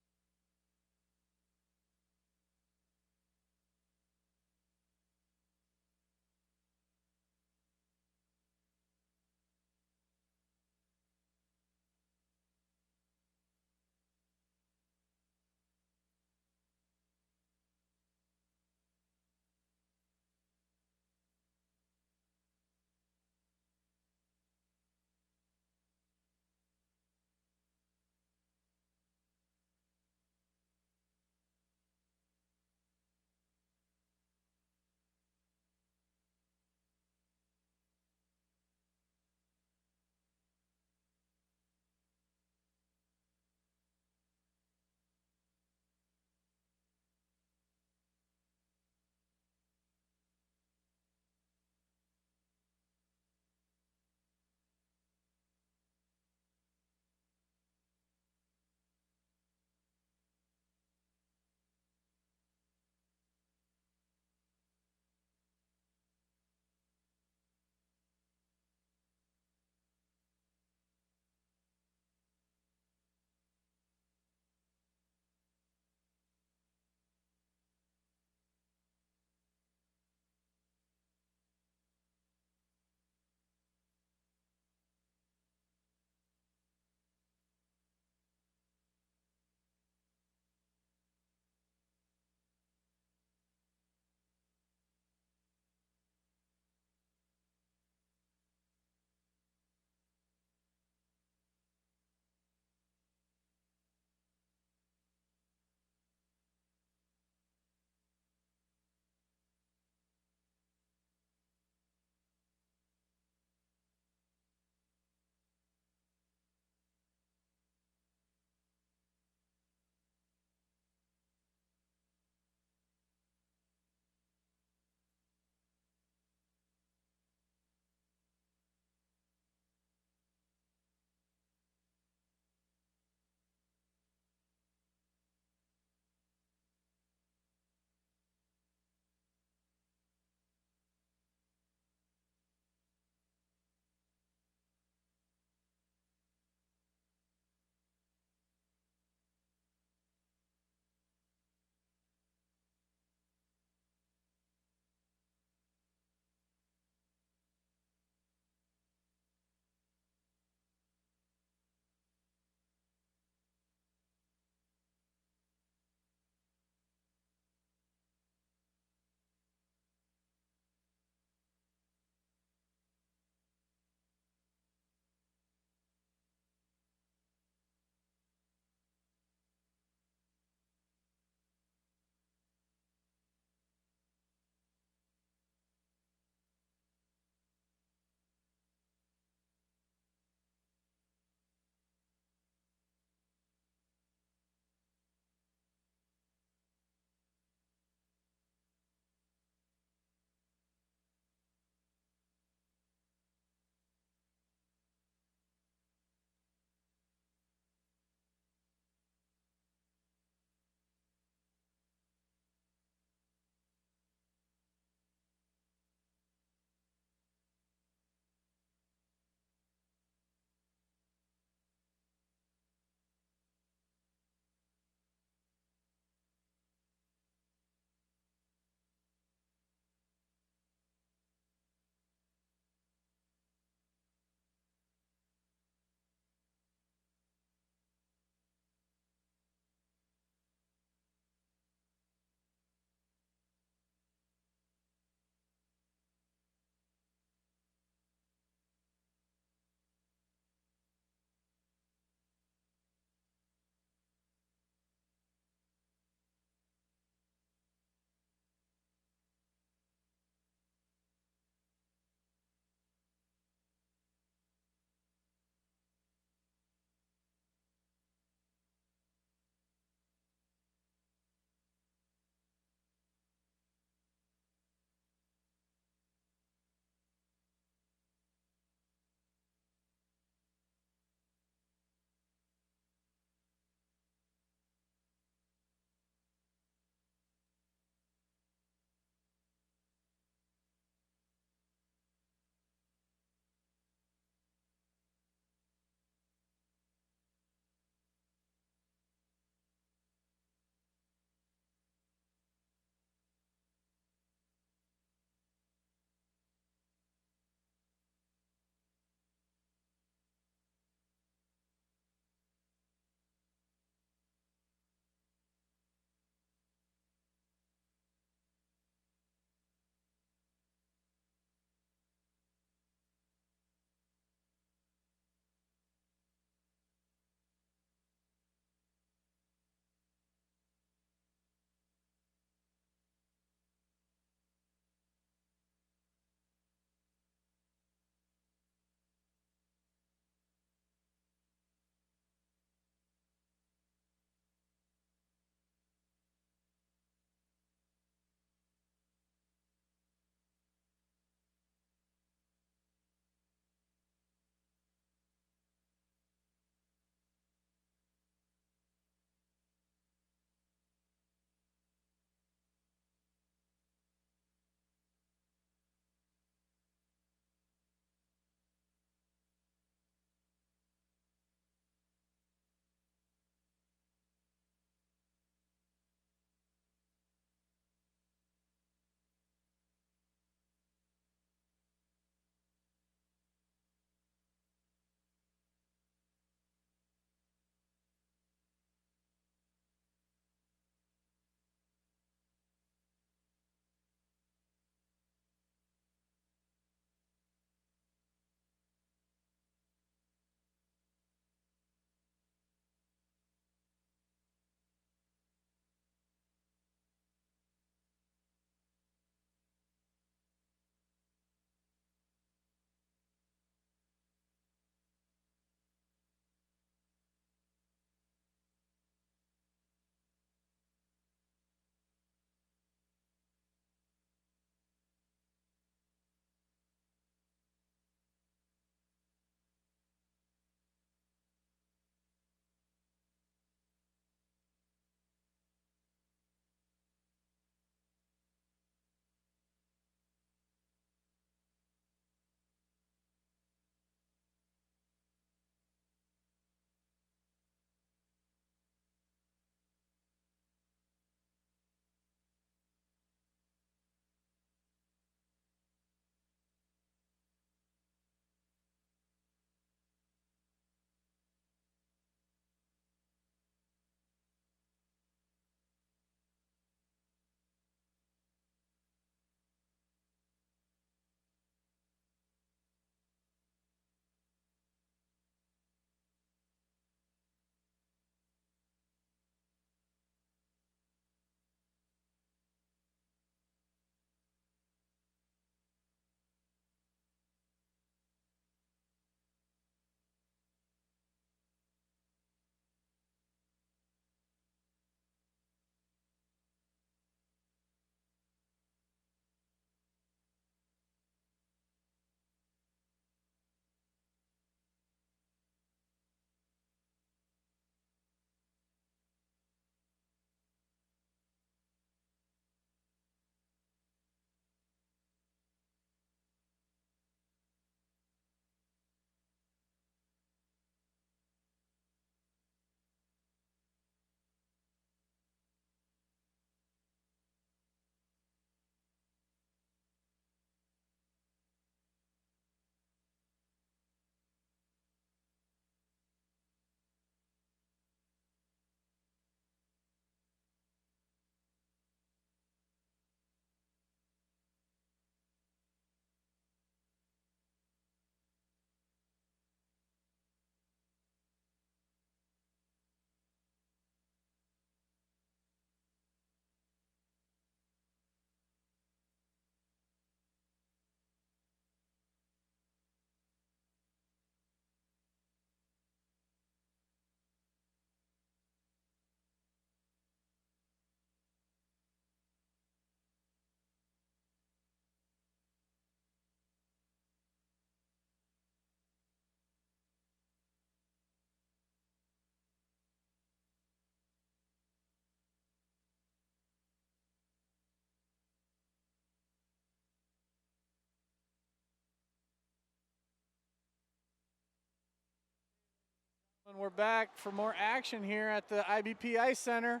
And we're back for more action here at the IBP Ice Center.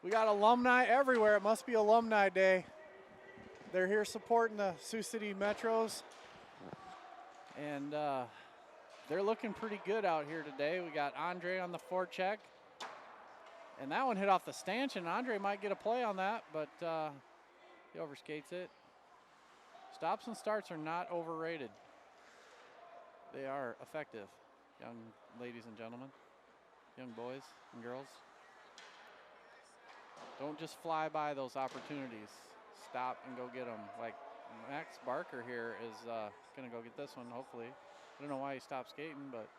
We got alumni everywhere. It must be alumni day. They're here supporting the Sioux City Metros. And they're looking pretty good out here today. We got Andre on the forecheck. And that one hit off the stanchion. Andre might get a play on that, but he overskates it. Stops and starts are not overrated. They are effective, young ladies and gentlemen, young boys and girls. Don't just fly by those opportunities. Stop and go get them. Like Max Barker here is going to go get this one, hopefully. I don't know why he stopped skating, but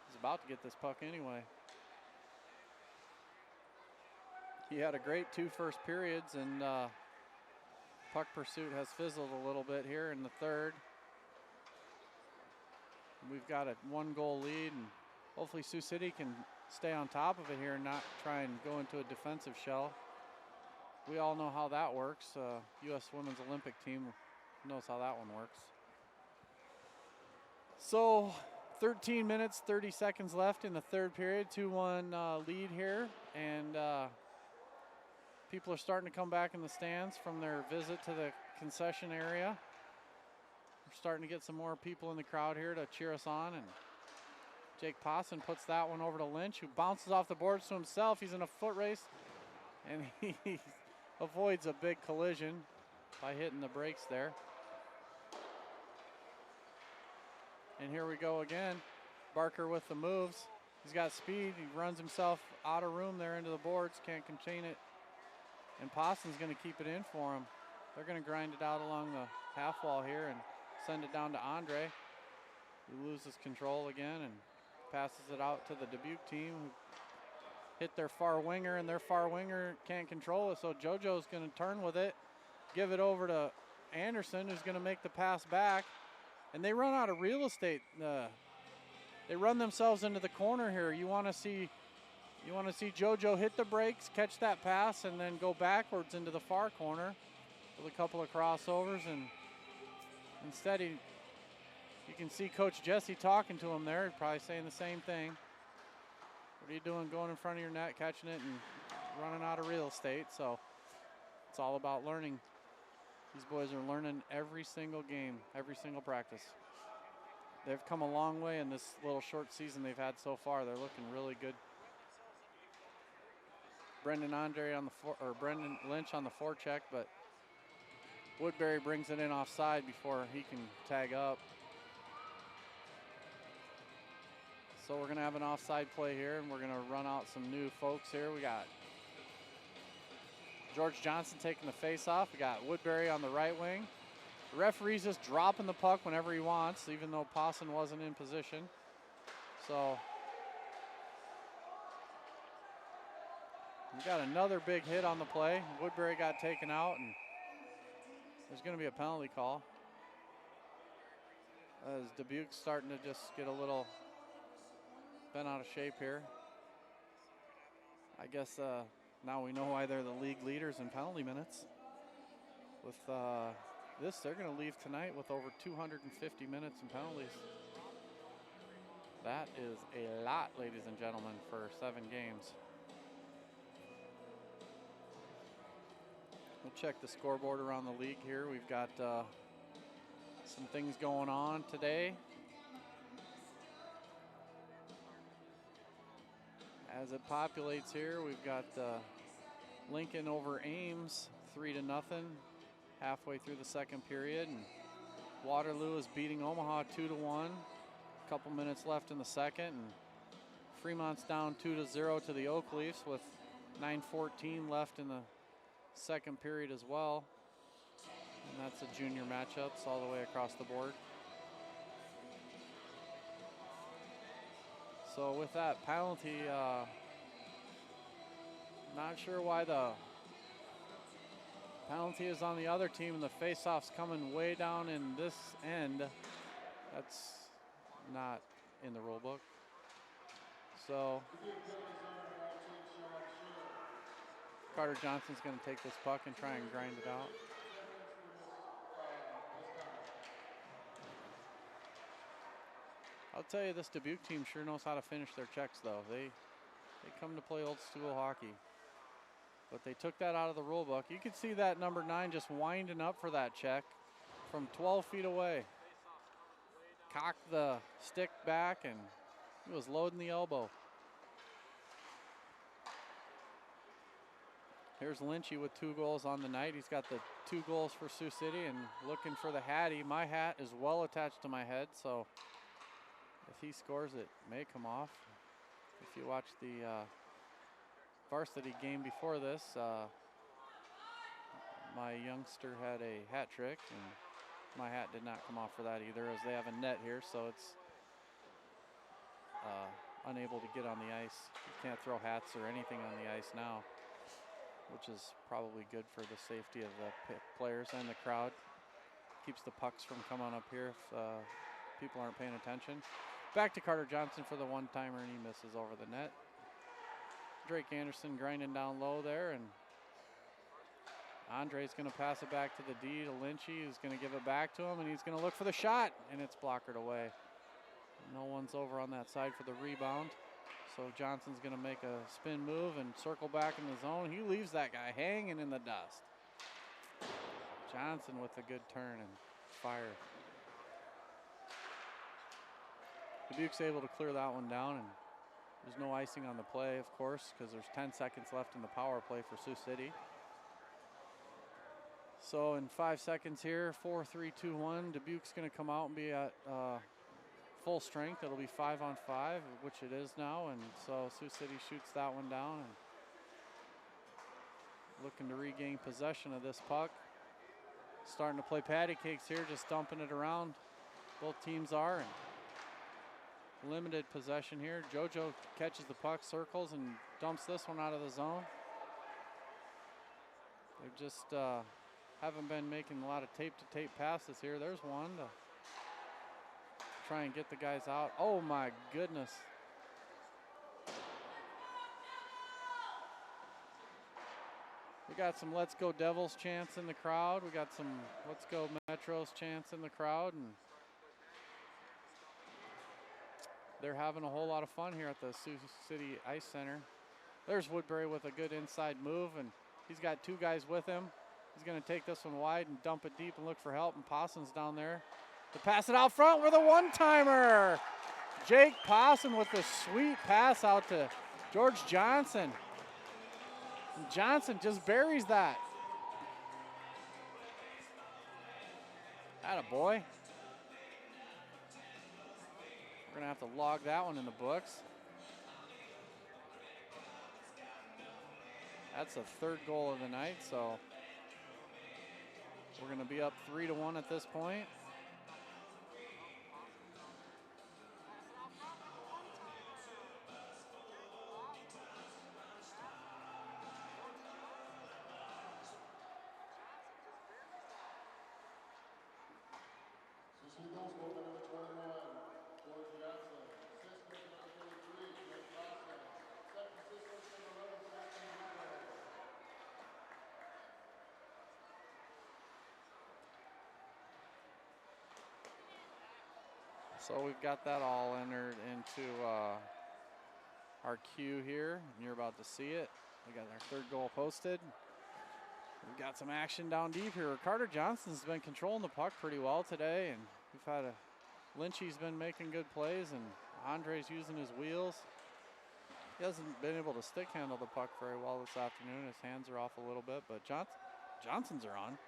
he's about to get this puck anyway. He had a great 2 first periods, and puck pursuit has fizzled a little bit here in the third. We've got a 1-goal lead, and hopefully Sioux City can stay on top of it here and not try and go into a defensive shell. We all know how that works. U.S. Women's Olympic team knows how that one works. So 13 minutes, 30 seconds left in the third period, 2-1 lead here, and people are starting to come back in the stands from their visit to the concession area. We're starting to get some more people in the crowd here to cheer us on, and Jake Posson puts that one over to Lynch, who bounces off the boards to himself. He's in a foot race, and he avoids a big collision by hitting the brakes there. And here we go again. Barker with the moves. He's got speed. He runs himself out of room there into the boards. Can't contain it. And Posson's going to keep it in for him. They're going to grind it out along the half wall here and send it down to Andre, who loses control again and passes it out to the Dubuque team, who hit their far winger, and their far winger can't control it. So JoJo's going to turn with it, give it over to Anderson, who's going to make the pass back. And they run out of real estate. They run themselves into the corner here. You want to see JoJo hit the brakes, catch that pass, and then go backwards into the far corner with a couple of crossovers. And instead, you can see Coach Jesse talking to him there, probably saying the same thing. What are you doing going in front of your net, catching it, and running out of real estate? So it's all about learning. These boys are learning every single game, every single practice. They've come a long way in this little short season they've had so far. They're looking really good. Brendan Lynch on the forecheck, but Woodbury brings it in offside before he can tag up. So we're gonna have an offside play here, and we're gonna run out some new folks here. We got George Johnson taking the face-off. We got Woodbury on the right wing. The referee's just dropping the puck whenever he wants, even though Posson wasn't in position. So we got another big hit on the play. Woodbury got taken out, and there's going to be a penalty call, as Dubuque's starting to just get a little bent out of shape here. I guess now we know why they're the league leaders in penalty minutes. With this, they're going to leave tonight with over 250 minutes in penalties. That is a lot, ladies and gentlemen, for 7 games. We'll check the scoreboard around the league here. We've got some things going on today. As it populates here, we've got Lincoln over Ames, 3-0, halfway through the second period. And Waterloo is beating Omaha 2-1. A couple minutes left in the second. And Fremont's down 2-0 to the Oak Leafs with 9:14 left in the second period as well. And that's a junior matchups all the way across the board. So with that penalty, not sure why the penalty is on the other team, and the face-off's coming way down in this end. That's not in the rule book. So Carter Johnson's going to take this puck and try and grind it out. tell you, this Dubuque team sure knows how to finish their checks, though. They come to play old school hockey. But they took that out of the rule book. You can see that number 9 just winding up for that check from 12 feet away. Cocked the stick back, and he was loading the elbow. Here's Lynchy with 2 goals on the night. He's got the 2 goals for Sioux City and looking for the hattie. My hat is well attached to my head, so if he scores, it may come off. If you watch the varsity game before this, my youngster had a hat trick, and my hat did not come off for that either, as they have a net here, so it's unable to get on the ice. You can't throw hats or anything on the ice now, which is probably good for the safety of the players and the crowd. Keeps the pucks from coming up here if people aren't paying attention. Back to Carter Johnson for the one-timer, and he misses over the net. Drake Anderson grinding down low there, and Andre's going to pass it back to the D to Lynchy, who's going to give it back to him, and he's going to look for the shot, and it's blockered away. No one's over on that side for the rebound. So Johnson's going to make a spin move and circle back in the zone. He leaves that guy hanging in the dust. Johnson with a good turn and fire. Dubuque's able to clear that one down, and there's no icing on the play, of course, because there's 10 seconds left in the power play for Sioux City. So in 5 seconds here, 4, 3, 2, 1, Dubuque's going to come out and be at full strength. It'll be 5-on-5, which it is now, and so Sioux City shoots that one down and looking to regain possession of this puck. Starting to play patty cakes here, just dumping it around. Both teams are, and limited possession here. JoJo catches the puck, circles, and dumps this one out of the zone. They just haven't been making a lot of tape-to-tape passes here. There's one to try and get the guys out. Oh my goodness. We got some Let's Go Devils chants in the crowd. We got some Let's Go Metros chants in the crowd, and they're having a whole lot of fun here at the Sioux City Ice Center. There's Woodbury with a good inside move, and he's got 2 guys with him. He's going to take this one wide and dump it deep and look for help, and Possum's down there to pass it out front with a one-timer. Jake Possum with the sweet pass out to George Johnson. And Johnson just buries that. Atta boy. We're going to have to log that one in the books. That's the 3rd goal of the night, so we're going to be up 3-1 at this point. So we've got that all entered into our queue here, and you're about to see it. We got our 3rd goal posted. We've got some action down deep here. Carter Johnson's been controlling the puck pretty well today, and we've had Lynchy's been making good plays, and Andre's using his wheels. He hasn't been able to stick handle the puck very well this afternoon. His hands are off a little bit, but Johnson's are on.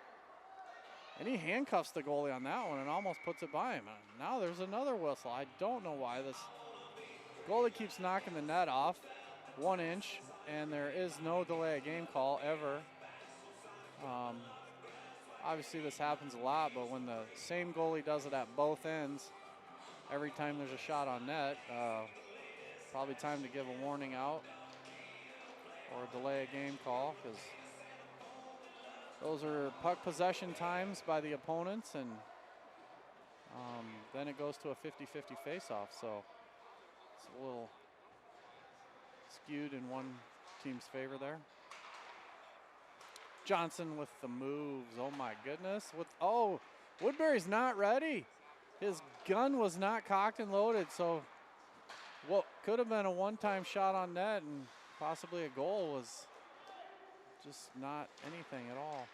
And he handcuffs the goalie on that one and almost puts it by him. And now there's another whistle. I don't know why this goalie keeps knocking the net off 1 inch, and there is no delay of game call ever. Obviously this happens a lot, but when the same goalie does it at both ends, every time there's a shot on net, probably time to give a warning out or a delay of game call, because those are puck possession times by the opponents, and then it goes to a 50-50 face-off. So it's a little skewed in one team's favor there. Johnson with the moves. Oh my goodness. Woodbury's not ready. His gun was not cocked and loaded, so what could have been a one-time shot on net and possibly a goal was just not anything at all.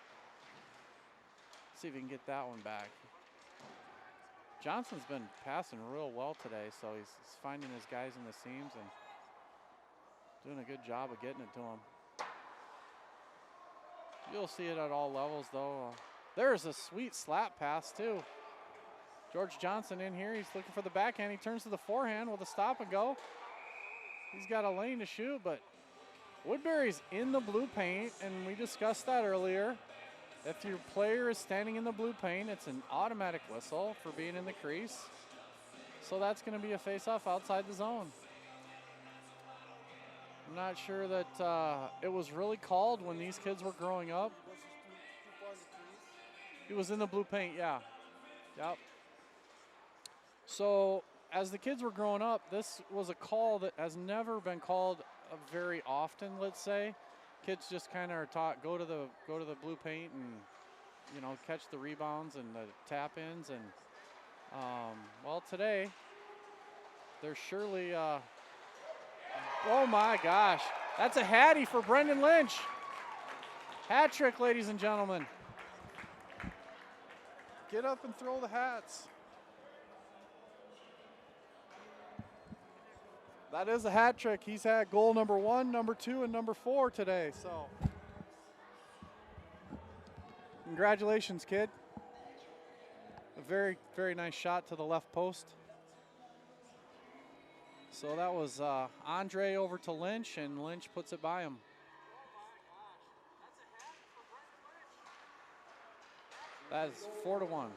See if we can get that one back. Johnson's been passing real well today, so he's finding his guys in the seams and doing a good job of getting it to him. You'll see it at all levels, though. There's a sweet slap pass, too. George Johnson in here. He's looking for the backhand. He turns to the forehand with a stop and go. He's got a lane to shoot, but Woodbury's in the blue paint, and we discussed that earlier. If your player is standing in the blue paint, it's an automatic whistle for being in the crease. So that's going to be a face-off outside the zone. I'm not sure that it was really called when these kids were growing up. He was in the blue paint, yeah. Yep. So as the kids were growing up, this was a call that has never been called very often, let's say. Kids just kind of are taught go to the blue paint and, you know, catch the rebounds and the tap ins, and well, today there's surely oh my gosh, that's a hattie for Brendan Lynch. Hat trick, ladies and gentlemen. Get up and throw the hats. That is a hat trick. He's had goal number 1, number 2, and number 4 today. So, congratulations, kid. A very, very nice shot to the left post. So that was Andre over to Lynch, and Lynch puts it by him. That is 4-1.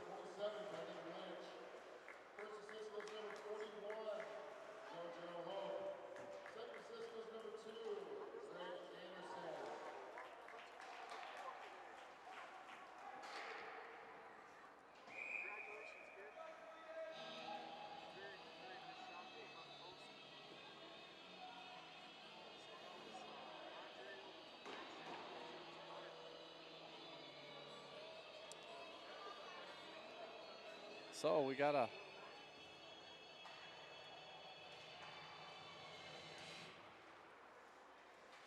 So we got a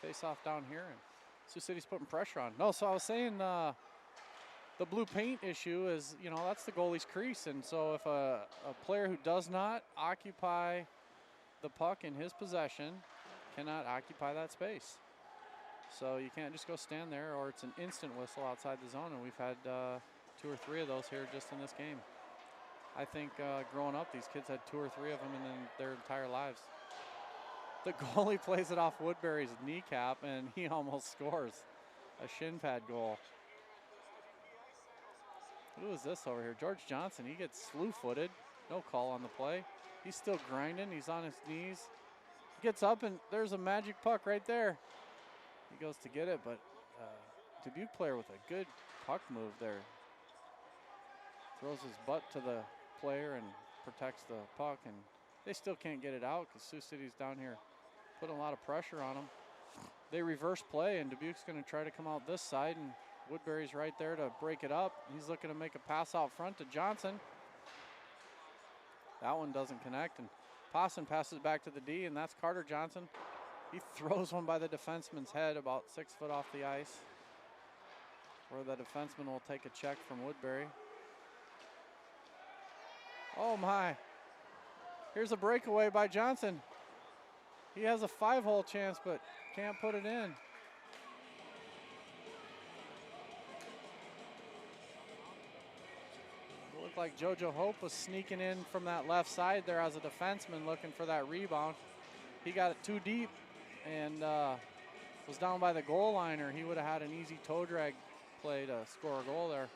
face-off down here, and Sioux City's putting pressure on. No, so I was saying the blue paint issue is, you know, that's the goalie's crease, and so if a player who does not occupy the puck in his possession cannot occupy that space. So you can't just go stand there, or it's an instant whistle outside the zone, and we've had 2 or 3 of those here just in this game. I think growing up, these kids had 2 or 3 of them in their entire lives. The goalie plays it off Woodbury's kneecap, and he almost scores a shin pad goal. Who is this over here? George Johnson. He gets slew-footed. No call on the play. He's still grinding. He's on his knees. Gets up, and there's a magic puck right there. He goes to get it, but Dubuque player with a good puck move there. Throws his butt to the player and protects the puck, and they still can't get it out because Sioux City's down here putting a lot of pressure on them. They reverse play, and Dubuque's going to try to come out this side, and Woodbury's right there to break it up. He's looking to make a pass out front to Johnson. That one doesn't connect, and Posson passes back to the D, and that's Carter Johnson. He throws one by the defenseman's head about 6 foot off the ice, where the defenseman will take a check from Woodbury. Oh my, here's a breakaway by Johnson. He has a 5-hole chance, but can't put it in. It looked like JoJo Hope was sneaking in from that left side there as a defenseman looking for that rebound. He got it too deep and was down by the goal line, or he would have had an easy toe drag play to score a goal there.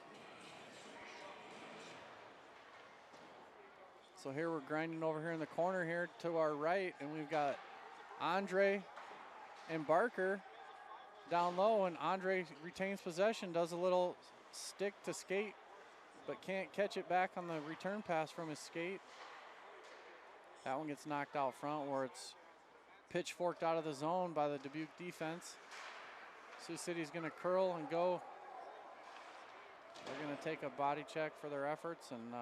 So here we're grinding over here in the corner here to our right, and we've got Andre and Barker down low, and Andre retains possession, does a little stick to skate, but can't catch it back on the return pass from his skate. That one gets knocked out front where it's pitchforked out of the zone by the Dubuque defense. Sioux City's gonna curl and go. They're gonna take a body check for their efforts, and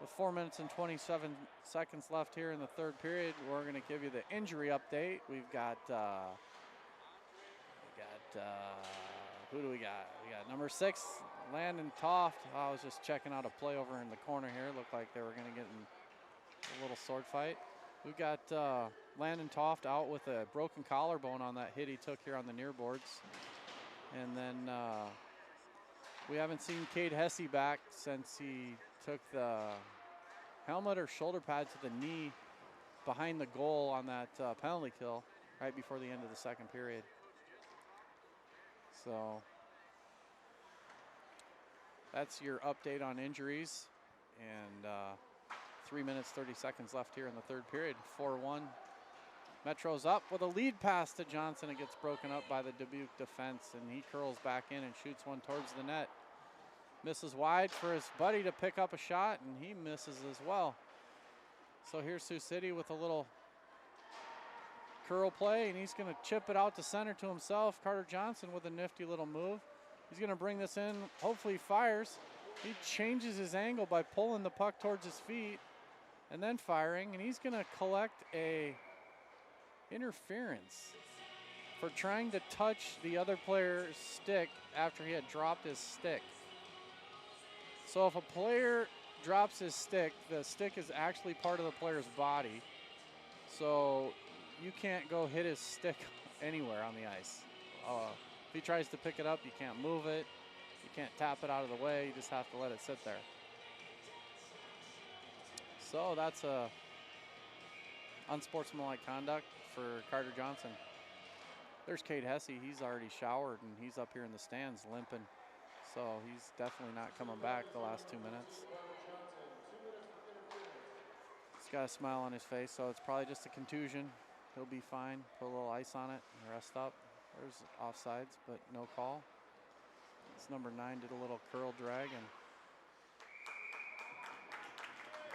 With 4 minutes and 27 seconds left here in the third period, we're going to give you the injury update. We've got, who do we got? We got number 6, Landon Toft. I was just checking out a play over in the corner here. Looked like they were going to get in a little sword fight. We've got Landon Toft out with a broken collarbone on that hit he took here on the near boards. And then we haven't seen Cade Hesse back since he took the helmet or shoulder pad to the knee behind the goal on that penalty kill right before the end of the second period. So that's your update on injuries. And 3 minutes, 30 seconds left here in the third period. 4-1. Metro's up with a lead pass to Johnson. It gets broken up by the Dubuque defense, and he curls back in and shoots one towards the net. Misses wide for his buddy to pick up a shot, and he misses as well. So here's Sioux City with a little curl play, and he's going to chip it out to center to himself. Carter Johnson with a nifty little move. He's going to bring this in. Hopefully he fires. He changes his angle by pulling the puck towards his feet and then firing, and he's going to collect a interference for trying to touch the other player's stick after he had dropped his stick. So if a player drops his stick, the stick is actually part of the player's body. So you can't go hit his stick anywhere on the ice. If he tries to pick it up, you can't move it. You can't tap it out of the way. You just have to let it sit there. So that's a unsportsmanlike conduct for Carter Johnson. There's Cade Hesse. He's already showered, and he's up here in the stands limping. So he's definitely not coming back the last 2 minutes. He's got a smile on his face, so it's probably just a contusion. He'll be fine. Put a little ice on it and rest up. There's offsides, but no call. It's number 9 did a little curl drag, and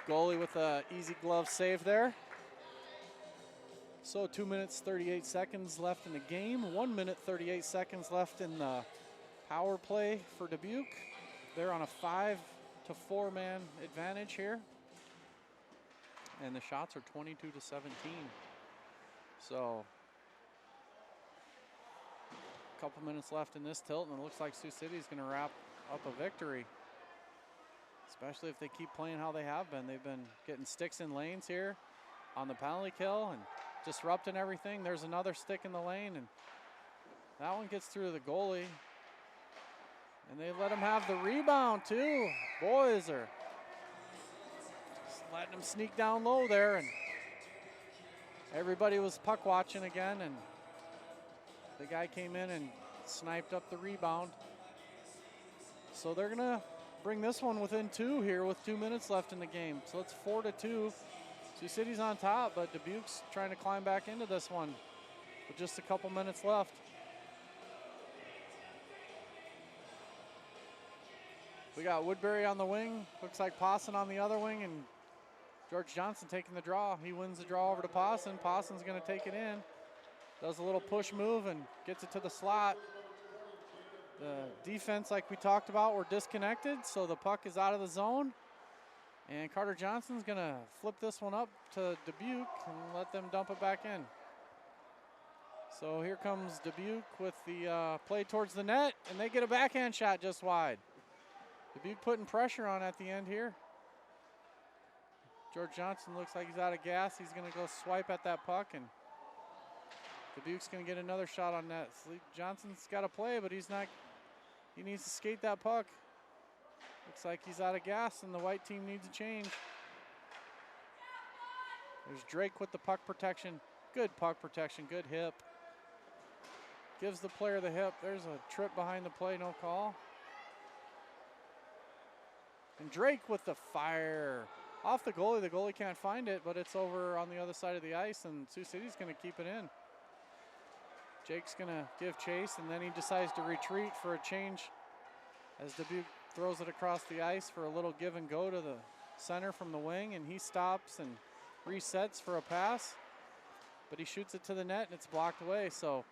goalie with a easy glove save there. So 2 minutes, 38 seconds left in the game. 1 minute, 38 seconds left in the power play for Dubuque. They're on a 5-to-4 man advantage here. And the shots are 22-17. So a couple minutes left in this tilt, and it looks like Sioux City is going to wrap up a victory. Especially if they keep playing how they have been. They've been getting sticks in lanes here on the penalty kill and disrupting everything. There's another stick in the lane, and that one gets through the goalie. And they let him have the rebound too. Boys are just letting him sneak down low there, and everybody was puck watching again, and the guy came in and sniped up the rebound. So they're gonna bring this one within 2 here with 2 minutes left in the game. So it's 4-2. Sioux City's on top, but Dubuque's trying to climb back into this one with just a couple minutes left. We got Woodbury on the wing. Looks like Pawson on the other wing, and George Johnson taking the draw. He wins the draw over to Pawson. Pawson's going to take it in. Does a little push move and gets it to the slot. The defense, like we talked about, were disconnected, so the puck is out of the zone. And Carter Johnson's going to flip this one up to Dubuque and let them dump it back in. So here comes Dubuque with the play towards the net, and they get a backhand shot just wide. Dubuque putting pressure on at the end here. George Johnson looks like he's out of gas. He's going to go swipe at that puck, and Dubuque's going to get another shot on net. Johnson's got to play, but he's not. He needs to skate that puck. Looks like he's out of gas, and the white team needs a change. There's Drake with the puck protection. Good puck protection, good hip. Gives the player the hip. There's a trip behind the play, no call. And Drake with the fire. Off the goalie can't find it, but it's over on the other side of the ice, and Sioux City's going to keep it in. Jake's going to give chase, and then he decides to retreat for a change as Dubuque throws it across the ice for a little give and go to the center from the wing, and he stops and resets for a pass, but he shoots it to the net, and it's blocked away, so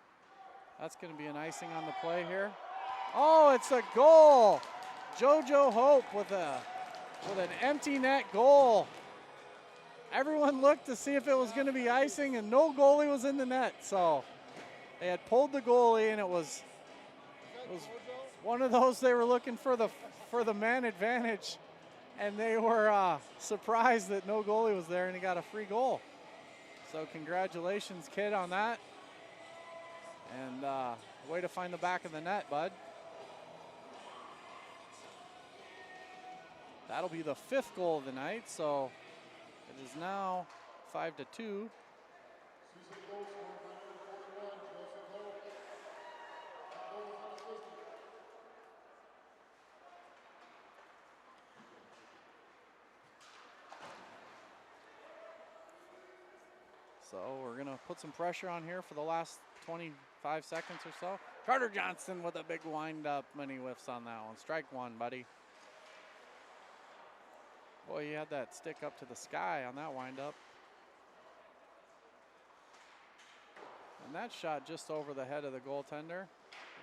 that's going to be an icing on the play here. Oh, it's a goal! JoJo Hope with a with an empty net goal. Everyone looked to see if it was going to be icing, and no goalie was in the net. So they had pulled the goalie, and it was one of those they were looking for the man advantage, and they were surprised that no goalie was there, and he got a free goal. So congratulations, kid, on that. And way to find the back of the net, bud. That'll be the 5th goal of the night, so it is now 5-2. So we're going to put some pressure on here for the last 25 seconds or so. Carter Johnson with a big wind-up, and he whiffs on that one. Strike one, buddy. Boy, he had that stick up to the sky on that wind-up. And that shot just over the head of the goaltender.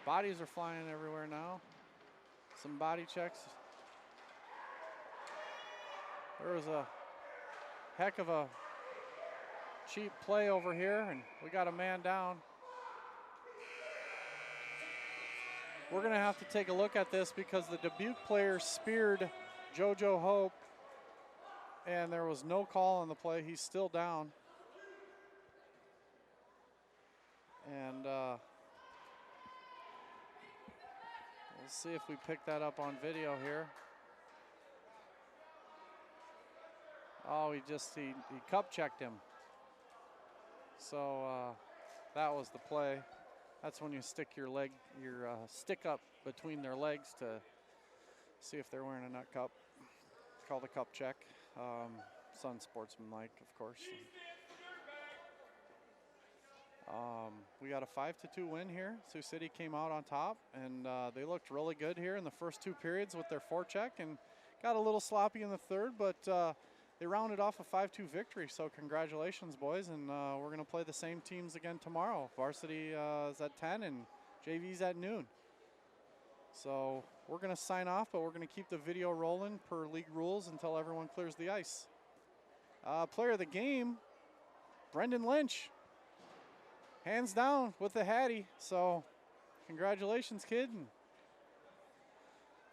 Bodies are flying everywhere now. Some body checks. There was a heck of a cheap play over here, and we got a man down. We're going to have to take a look at this because the Dubuque player speared JoJo Hope, and there was no call on the play. He's still down. And we'll see if we pick that up on video here. Oh, he cup checked him. So that was the play. That's when you stick your stick up between their legs to see if they're wearing a nut cup. It's called a cup check. It's unsportsmanlike, of course. We got a 5-2 win here. Sioux City came out on top, and they looked really good here in the first 2 periods with their forecheck, and got a little sloppy in the third, but they rounded off a 5-2 victory. So congratulations, boys, and we're going to play the same teams again tomorrow. Varsity is at 10 and JV's at noon. So we're going to sign off, but we're going to keep the video rolling per league rules until everyone clears the ice. Player of the game, Brendan Lynch. Hands down with the Hattie. So congratulations, kid, and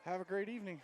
have a great evening.